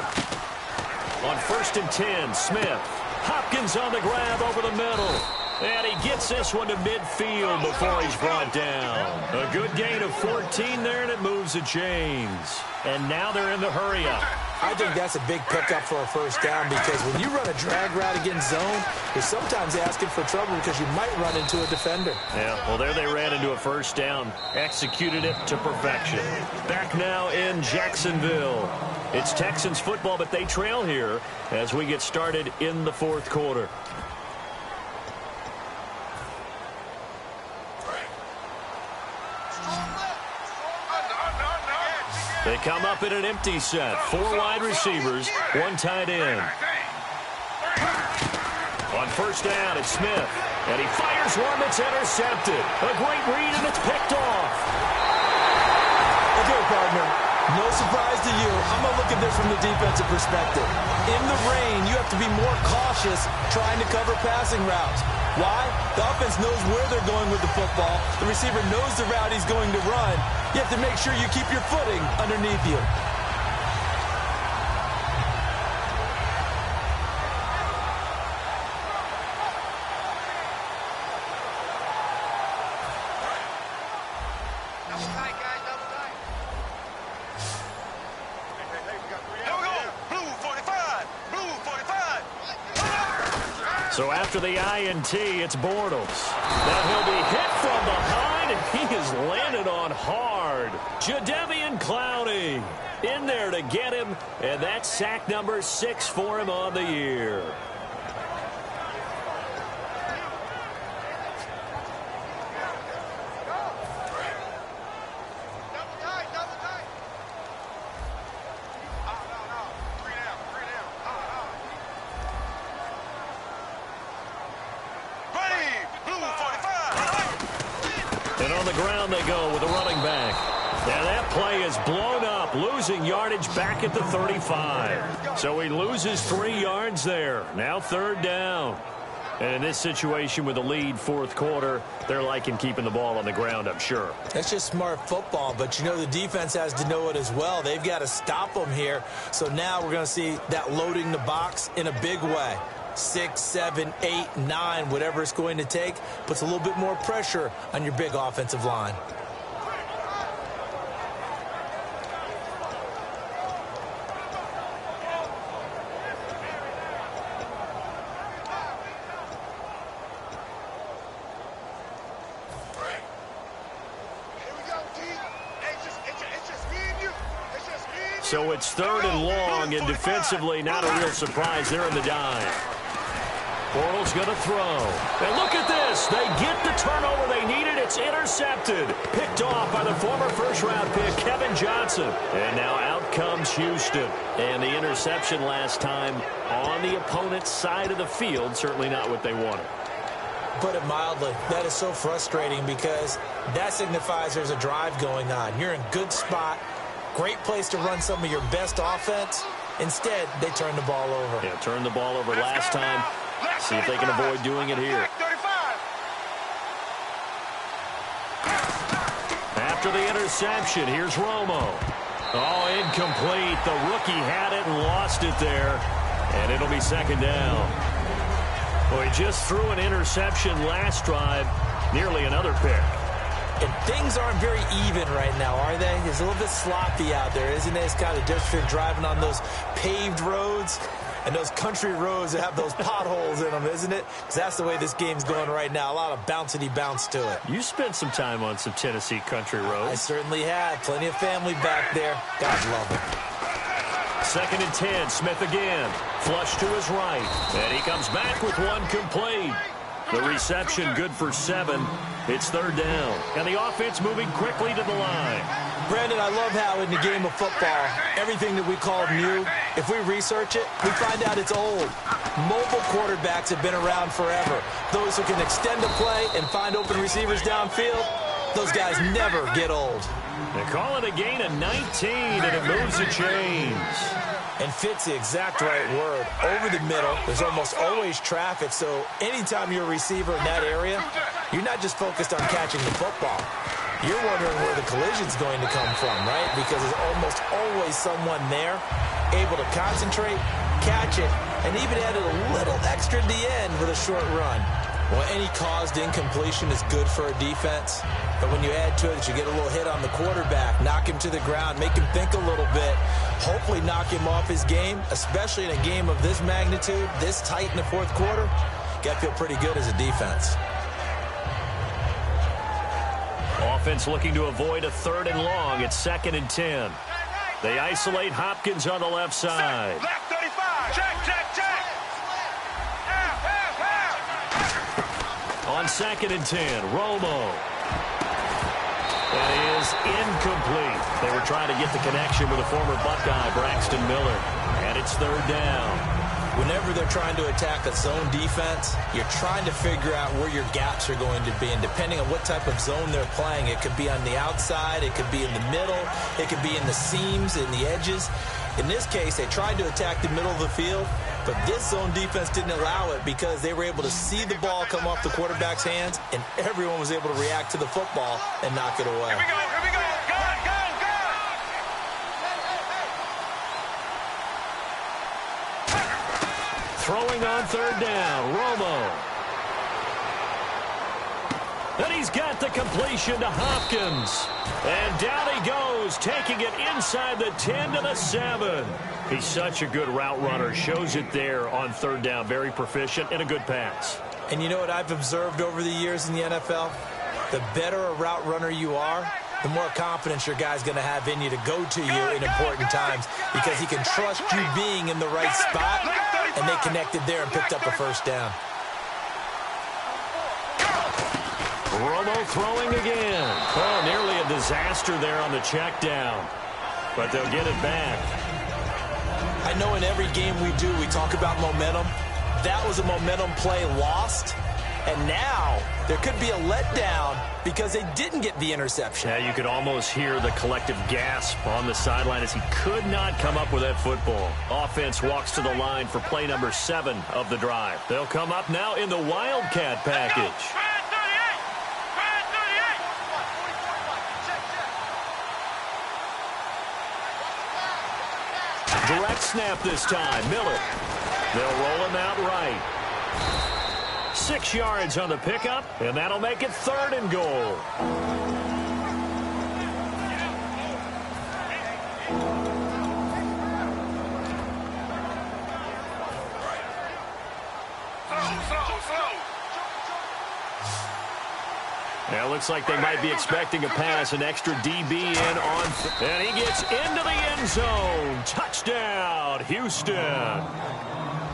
On 1st and 10, Smith. Hopkins on the grab over the middle. And he gets this one to midfield before he's brought down. A good gain of 14 there, and it moves the chains. And now they're in the hurry-up. I think that's a big pickup for a 1st down because when you run a drag route against zone, you're sometimes asking for trouble because you might run into a defender. Yeah, well, there they ran into a 1st down. Executed it to perfection. Back now in Jacksonville. It's Texans football, but they trail here as we get started in the 4th quarter. They come up in an empty set. 4 wide receivers, 1 tight end. On 1st down, it's Smith. And he fires one that's intercepted. A great read, and it's picked off. Okay, partner. No surprise to you. I'm going to look at this from the defensive perspective. In the rain, you have to be more cautious trying to cover passing routes. Why? The offense knows where they're going with the football. The receiver knows the route he's going to run. You have to make sure you keep your footing underneath you. So after the INT, it's Bortles. Now he'll be hit from behind, and he is landed on hard. Jadeveon Clowney in there to get him, and that's sack number 6 for him on the year. And on the ground they go with a running back. And that play is blown up, losing yardage back at the 35. So he loses 3 yards there. Now 3rd down. And in this situation with a lead 4th quarter, they're liking keeping the ball on the ground, I'm sure. That's just smart football, but you know the defense has to know it as well. They've got to stop them here. So now we're going to see that loading the box in a big way. 6, 7, 8, 9, whatever it's going to take, puts a little bit more pressure on your big offensive line. So it's 3rd and long, and defensively not a real surprise. They're in the dive. Bortles going to throw. And look at this. They get the turnover they needed. It's intercepted. Picked off by the former 1st-round pick, Kevin Johnson. And now out comes Houston. And the interception last time on the opponent's side of the field. Certainly not what they wanted. Put it mildly, that is so frustrating because that signifies there's a drive going on. You're in good spot. Great place to run some of your best offense. Instead, they turn the ball over. Yeah, turned the ball over last time. See if they can avoid doing it here. After the interception, here's Romo. Oh, incomplete. The rookie had it and lost it there. And it'll be 2nd down. Well, he just threw an interception last drive. Nearly another pick. And things aren't very even right now, are they? It's a little bit sloppy out there, isn't it? It's kind of different driving on those paved roads and those country roads that have those potholes in them, isn't it? Because that's the way this game's going right now. A lot of bouncy bounce to it. You spent some time on some Tennessee country roads. I certainly have. Plenty of family back there. God love them. 2nd and 10. Smith again. Flush to his right. And he comes back with one complete. The reception good for 7. It's 3rd down. And the offense moving quickly to the line. Brandon, I love how in the game of football, everything that we call new, if we research it, we find out it's old. Mobile quarterbacks have been around forever. Those who can extend a play and find open receivers downfield, those guys never get old. They call it a gain of 19, and it moves the chains. And fits the exact right word. Over the middle, there's almost always traffic, so anytime you're a receiver in that area, you're not just focused on catching the football. You're wondering where the collision's going to come from, right? Because there's almost always someone there able to concentrate, catch it, and even added a little extra at the end with a short run. Well, any caused incompletion is good for a defense, but when you add to it that you get a little hit on the quarterback, knock him to the ground, make him think a little bit, hopefully knock him off his game, especially in a game of this magnitude, this tight in the fourth quarter, you got to feel pretty good as a defense. Offense looking to avoid a 3rd and long. It's 2nd and 10. They isolate Hopkins on the left side. Left 35. Check, check, check. On 2nd and 10, Romo. That is incomplete. They were trying to get the connection with a former Buckeye, Braxton Miller. And it's 3rd down. Whenever they're trying to attack a zone defense, you're trying to figure out where your gaps are going to be. And depending on what type of zone they're playing, it could be on the outside, it could be in the middle, it could be in the seams, in the edges. In this case, they tried to attack the middle of the field, but this zone defense didn't allow it because they were able to see the ball come off the quarterback's hands, and everyone was able to react to the football and knock it away. Here we go, here we go. Gun, gun, gun. Throwing on 3rd down, Romo. And he's got the completion to Hopkins. And down he goes, taking it inside the 10 to the 7. He's such a good route runner. Shows it there on 3rd down. Very proficient and a good pass. And you know what I've observed over the years in the NFL? The better a route runner you are, the more confidence your guy's going to have in you to go to you in important times because he can trust you being in the right spot, and they connected there and picked up a 1st down. Romo throwing again. Oh, nearly a disaster there on the check down. But they'll get it back. I know in every game we do, we talk about momentum. That was a momentum play lost. And now there could be a letdown because they didn't get the interception. Yeah, you could almost hear the collective gasp on the sideline as he could not come up with that football. Offense walks to the line for play number 7 of the drive. They'll come up now in the Wildcat package. Direct snap this time. Miller. They'll roll him out right. 6 yards on the pickup, and that'll make it 3rd and goal. Now it looks like they might be expecting a pass, an extra DB in on, and he gets into the end zone. Touchdown, Houston.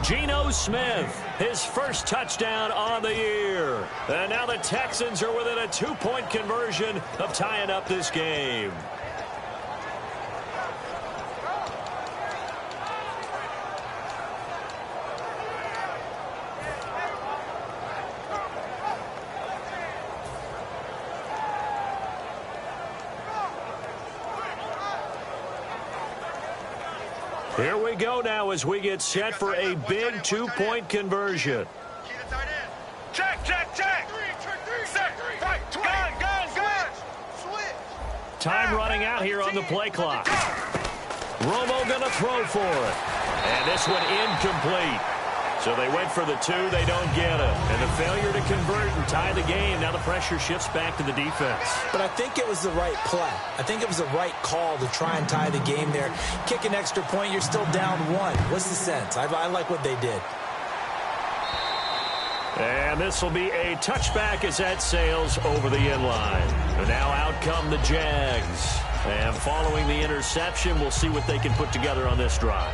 Geno Smith, his first touchdown on the year. And now the Texans are within a 2-point conversion of tying up this game. Here we go now as we get set for a big 2-point conversion. Check, check, check. Set, right, gun, gun, gun. Time running out here on the play clock. Romo going to throw for it. And this one incomplete. So they went for the 2, they don't get it. And the failure to convert and tie the game. Now the pressure shifts back to the defense. But I think it was the right play. I think it was the right call to try and tie the game there. Kick an extra point, you're still down 1. What's the sense? I like what they did. And this will be a touchback as that sails over the end line. And now out come the Jags. And following the interception, we'll see what they can put together on this drive.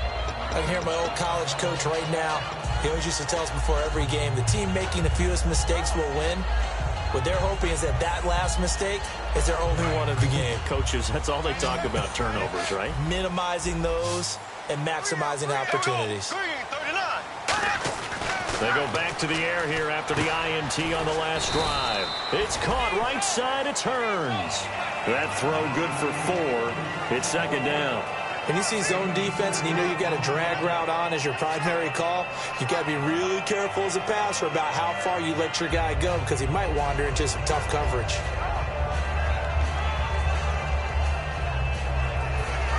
I can hear my old college coach right now. He always used to tell us before every game, the team making the fewest mistakes will win. What they're hoping is that that last mistake is their only one of the game. Coaches, that's all they talk about, turnovers, right? Minimizing those and maximizing opportunities. They go back to the air here after the INT on the last drive. It's caught right side, it turns. That throw good for 4. It's 2nd down. And you see zone defense, and you know you got a drag route on as your primary call. You got to be really careful as a passer about how far you let your guy go because he might wander into some tough coverage.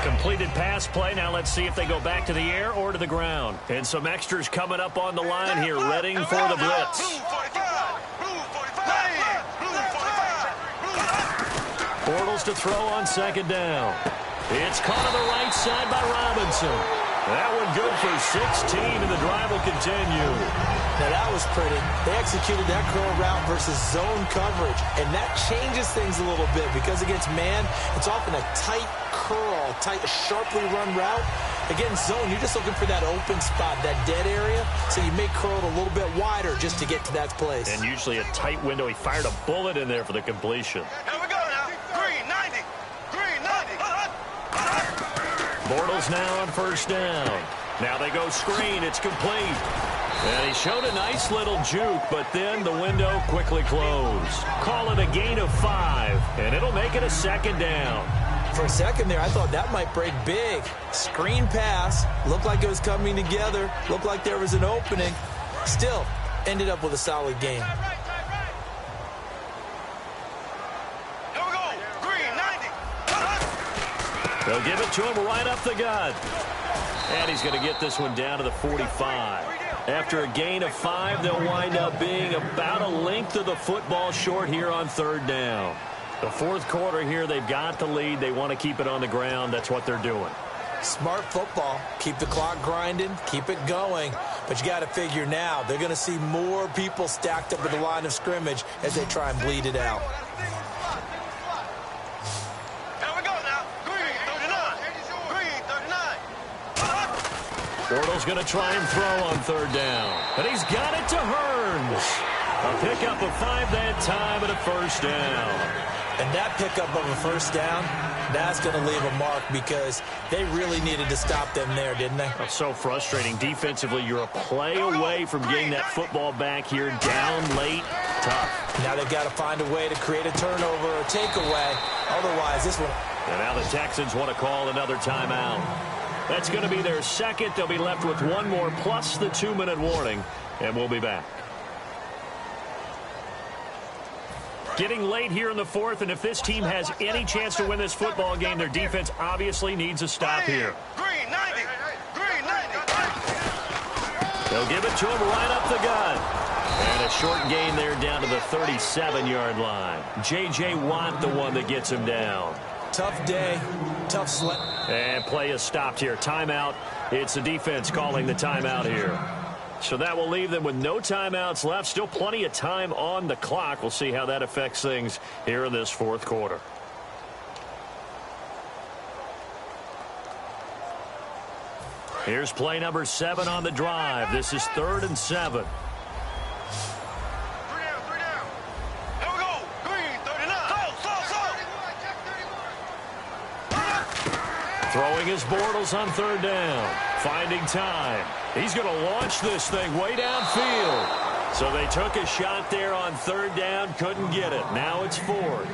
Completed pass play. Now let's see if they go back to the air or to the ground. And some extras coming up on the line here, readying for the blitz. Bortles to throw on second down. It's caught on the right side by Robinson. That one good for 16, and the drive will continue. Now that was pretty. They executed that curl route versus zone coverage, and that changes things a little bit because against man, it's often a tight curl, sharply run route. Against zone, you're just looking for that open spot, that dead area, so you may curl it a little bit wider just to get to that place. And usually a tight window. He fired a bullet in there for the completion. Here we go now. Green 90. Green 90. Bortles now on first down. Now they go screen. It's complete. And he showed a nice little juke, but then the window quickly closed. Call it a gain of 5, and it'll make it a second down. For a second there, I thought that might break big. Screen pass. Looked like it was coming together. Looked like there was an opening. Still, ended up with a solid game. Here we go. Green 90. They'll give it to him right up the gut. And he's going to get this one down to the 45. After a gain of 5, they'll wind up being about a length of the football short here on third down. The fourth quarter here, they've got the lead. They want to keep it on the ground. That's what they're doing. Smart football. Keep the clock grinding. Keep it going. But you got to figure now, they're going to see more people stacked up at the line of scrimmage as they try and bleed it out. Here we go now. Green 39. Green 39. Bortles going to try and throw on third down. And he's got it to Hearns. A pickup of 5 that time and a first down. And that pickup of a first down, that's going to leave a mark because they really needed to stop them there, didn't they? That's so frustrating. Defensively, you're a play away from getting that football back here down late. Tough. Now they've got to find a way to create a turnover or takeaway. Otherwise, this one... And now the Texans want to call another timeout. That's going to be their second. They'll be left with one more plus the 2-minute warning, and we'll be back. Getting late here in the fourth, and if this team has any chance to win this football game, their defense obviously needs a stop here. Green 90. Green 90. They'll give it to him right up the gut. And a short gain there down to the 37-yard line. J.J. Watt, the one that gets him down. Tough day, tough slip. And play is stopped here. Timeout. It's the defense calling the timeout here. So that will leave them with no timeouts left. Still plenty of time on the clock. We'll see how that affects things here in this fourth quarter. Here's play number 7 on the drive. This is 3rd and 7. 3 down. Here we go. Green 39. Throwing his Bortles on third down. Finding time. He's going to launch this thing way downfield. So they took a shot there on third down, couldn't get it. Now it's 4th.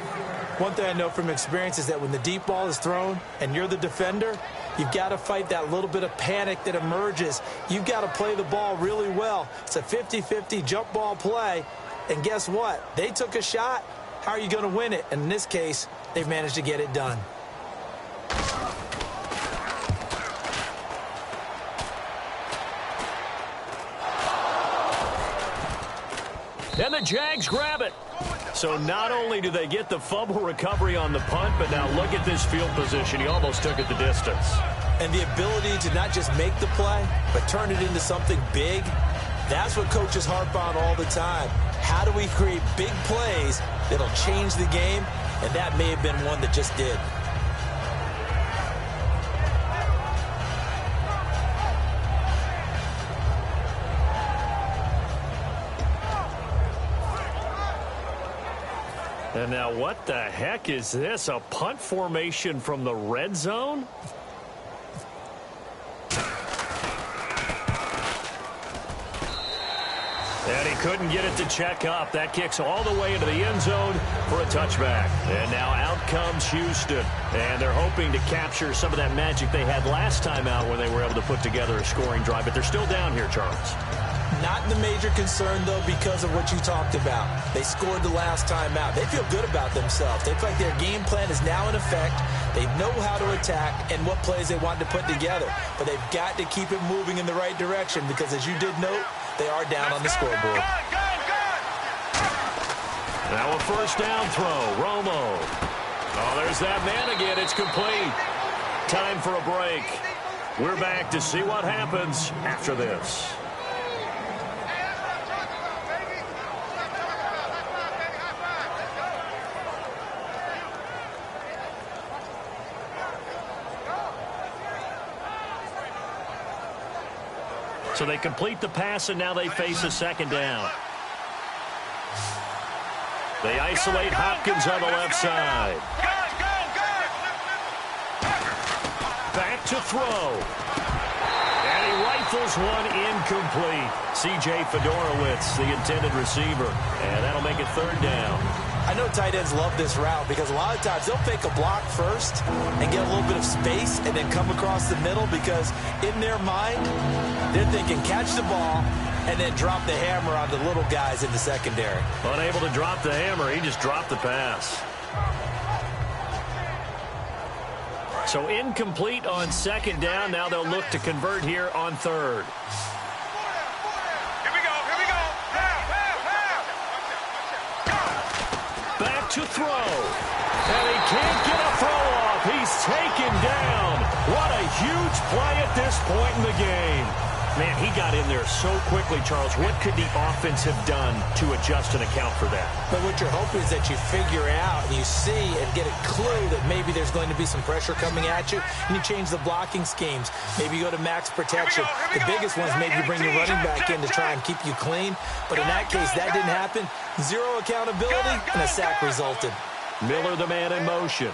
One thing I know from experience is that when the deep ball is thrown and you're the defender, you've got to fight that little bit of panic that emerges. You've got to play the ball really well. It's a 50-50 jump ball play. And guess what? They took a shot. How are you going to win it? And in this case, they've managed to get it done. And the Jags grab it. So not only do they get the fumble recovery on the punt, but now look at this field position. He almost took it the distance. And the ability to not just make the play, but turn it into something big, that's what coaches harp on all the time. How do we create big plays that'll change the game? And that may have been one that just did. And now what the heck is this? A punt formation from the red zone? And he couldn't get it to check up. That kicks all the way into the end zone for a touchback. And now out comes Houston. And they're hoping to capture some of that magic they had last time out when they were able to put together a scoring drive. But they're still down here, Charles. Not the major concern, though, because of what you talked about. They scored the last time out. They feel good about themselves. They feel like their game plan is now in effect. They know how to attack and what plays they want to put together. But they've got to keep it moving in the right direction because, as you did note, they are down on the scoreboard. Now a first down throw. Romo. Oh, there's that man again. It's complete. Time for a break. We're back to see what happens after this. So they complete the pass, and now they face a second down. They isolate Hopkins on the left side. Back to throw. And he rifles one incomplete. C.J. Fedorowicz, the intended receiver. And that'll make it third down. I know tight ends love this route because a lot of times they'll fake a block first and get a little bit of space and then come across the middle because in their mind, they're thinking catch the ball and then drop the hammer on the little guys in the secondary. Unable to drop the hammer, he just dropped the pass. So incomplete on second down. Now they'll look to convert here on third. Back to throw. And he can't get a throw off. He's taken down. What a huge play at this point in the game. Man, he got in there so quickly, Charles. What could the offense have done to adjust and account for that? But what you're hoping is that you figure out and you see and get a clue that maybe there's going to be some pressure coming at you, and you change the blocking schemes. Maybe you go to max protection. The biggest one's maybe you bring your running back in to try and keep you clean. But in that case, that didn't happen. Zero accountability, and a sack resulted. Miller, the man in motion.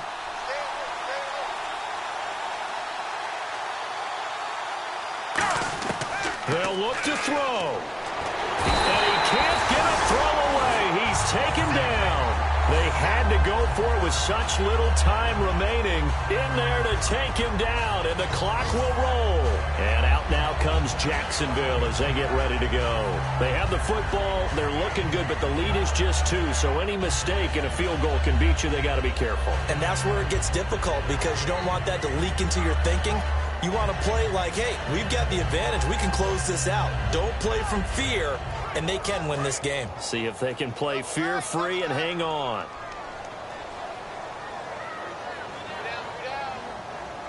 They'll look to throw. And he can't get a throw away. He's taken down. They had to go for it with such little time remaining in there to take him down, and the clock will roll. And out now comes Jacksonville as they get ready to go. They have the football. They're looking good, but the lead is just 2, so any mistake in a field goal can beat you. They got to be careful. And that's where it gets difficult because you don't want that to leak into your thinking. You want to play like, hey, we've got the advantage. We can close this out. Don't play from fear, and they can win this game. See if they can play fear-free and hang on.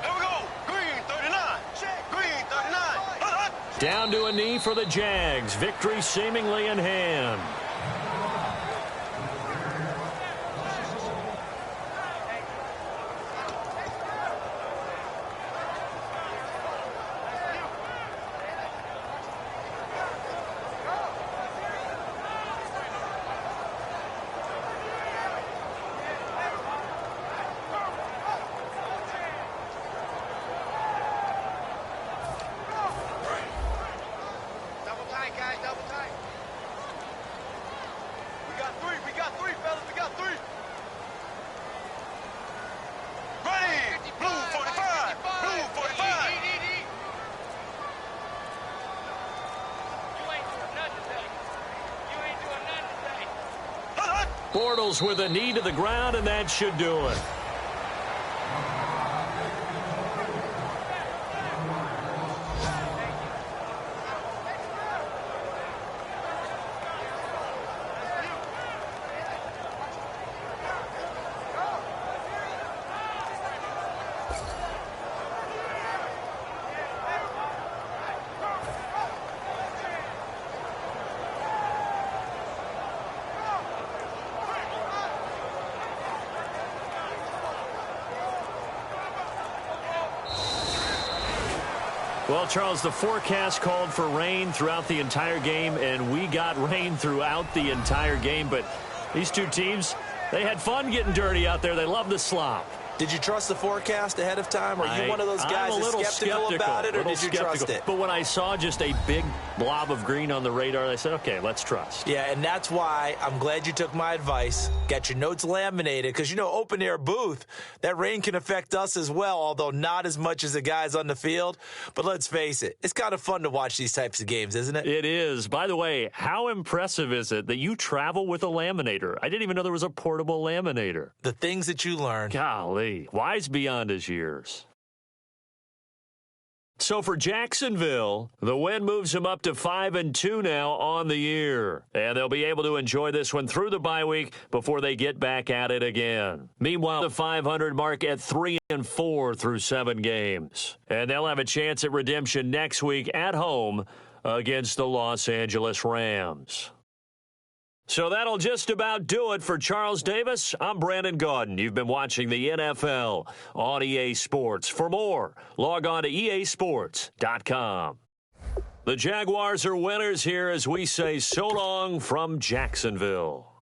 Here we go. Green 39. Check. Green 39. Down to a knee for the Jags. Victory seemingly in hand. Bortles with a knee to the ground, and that should do it. Well, Charles, the forecast called for rain throughout the entire game, and we got rain throughout the entire game. But these two teams, they had fun getting dirty out there. They love the slop. Did you trust the forecast ahead of time? Are you one of those guys I'm a little skeptical about it, or did you trust it? But when I saw just a big blob of green on the radar, I said, okay, let's trust. Yeah, and that's why I'm glad you took my advice. Get your notes laminated, because, open-air booth, that rain can affect us as well, although not as much as the guys on the field. But let's face it, it's kind of fun to watch these types of games, isn't it? It is. By the way, how impressive is it that you travel with a laminator? I didn't even know there was a portable laminator. The things that you learn. Golly. Wise beyond his years. So for Jacksonville, the win moves them up to 5-2 now on the year. And they'll be able to enjoy this one through the bye week before they get back at it again. Meanwhile, the 500 mark at 3-4 through 7 games. And they'll have a chance at redemption next week at home against the Los Angeles Rams. So that'll just about do it for Charles Davis. I'm Brandon Gaudin. You've been watching the NFL on EA Sports. For more, log on to easports.com. The Jaguars are winners here as we say so long from Jacksonville.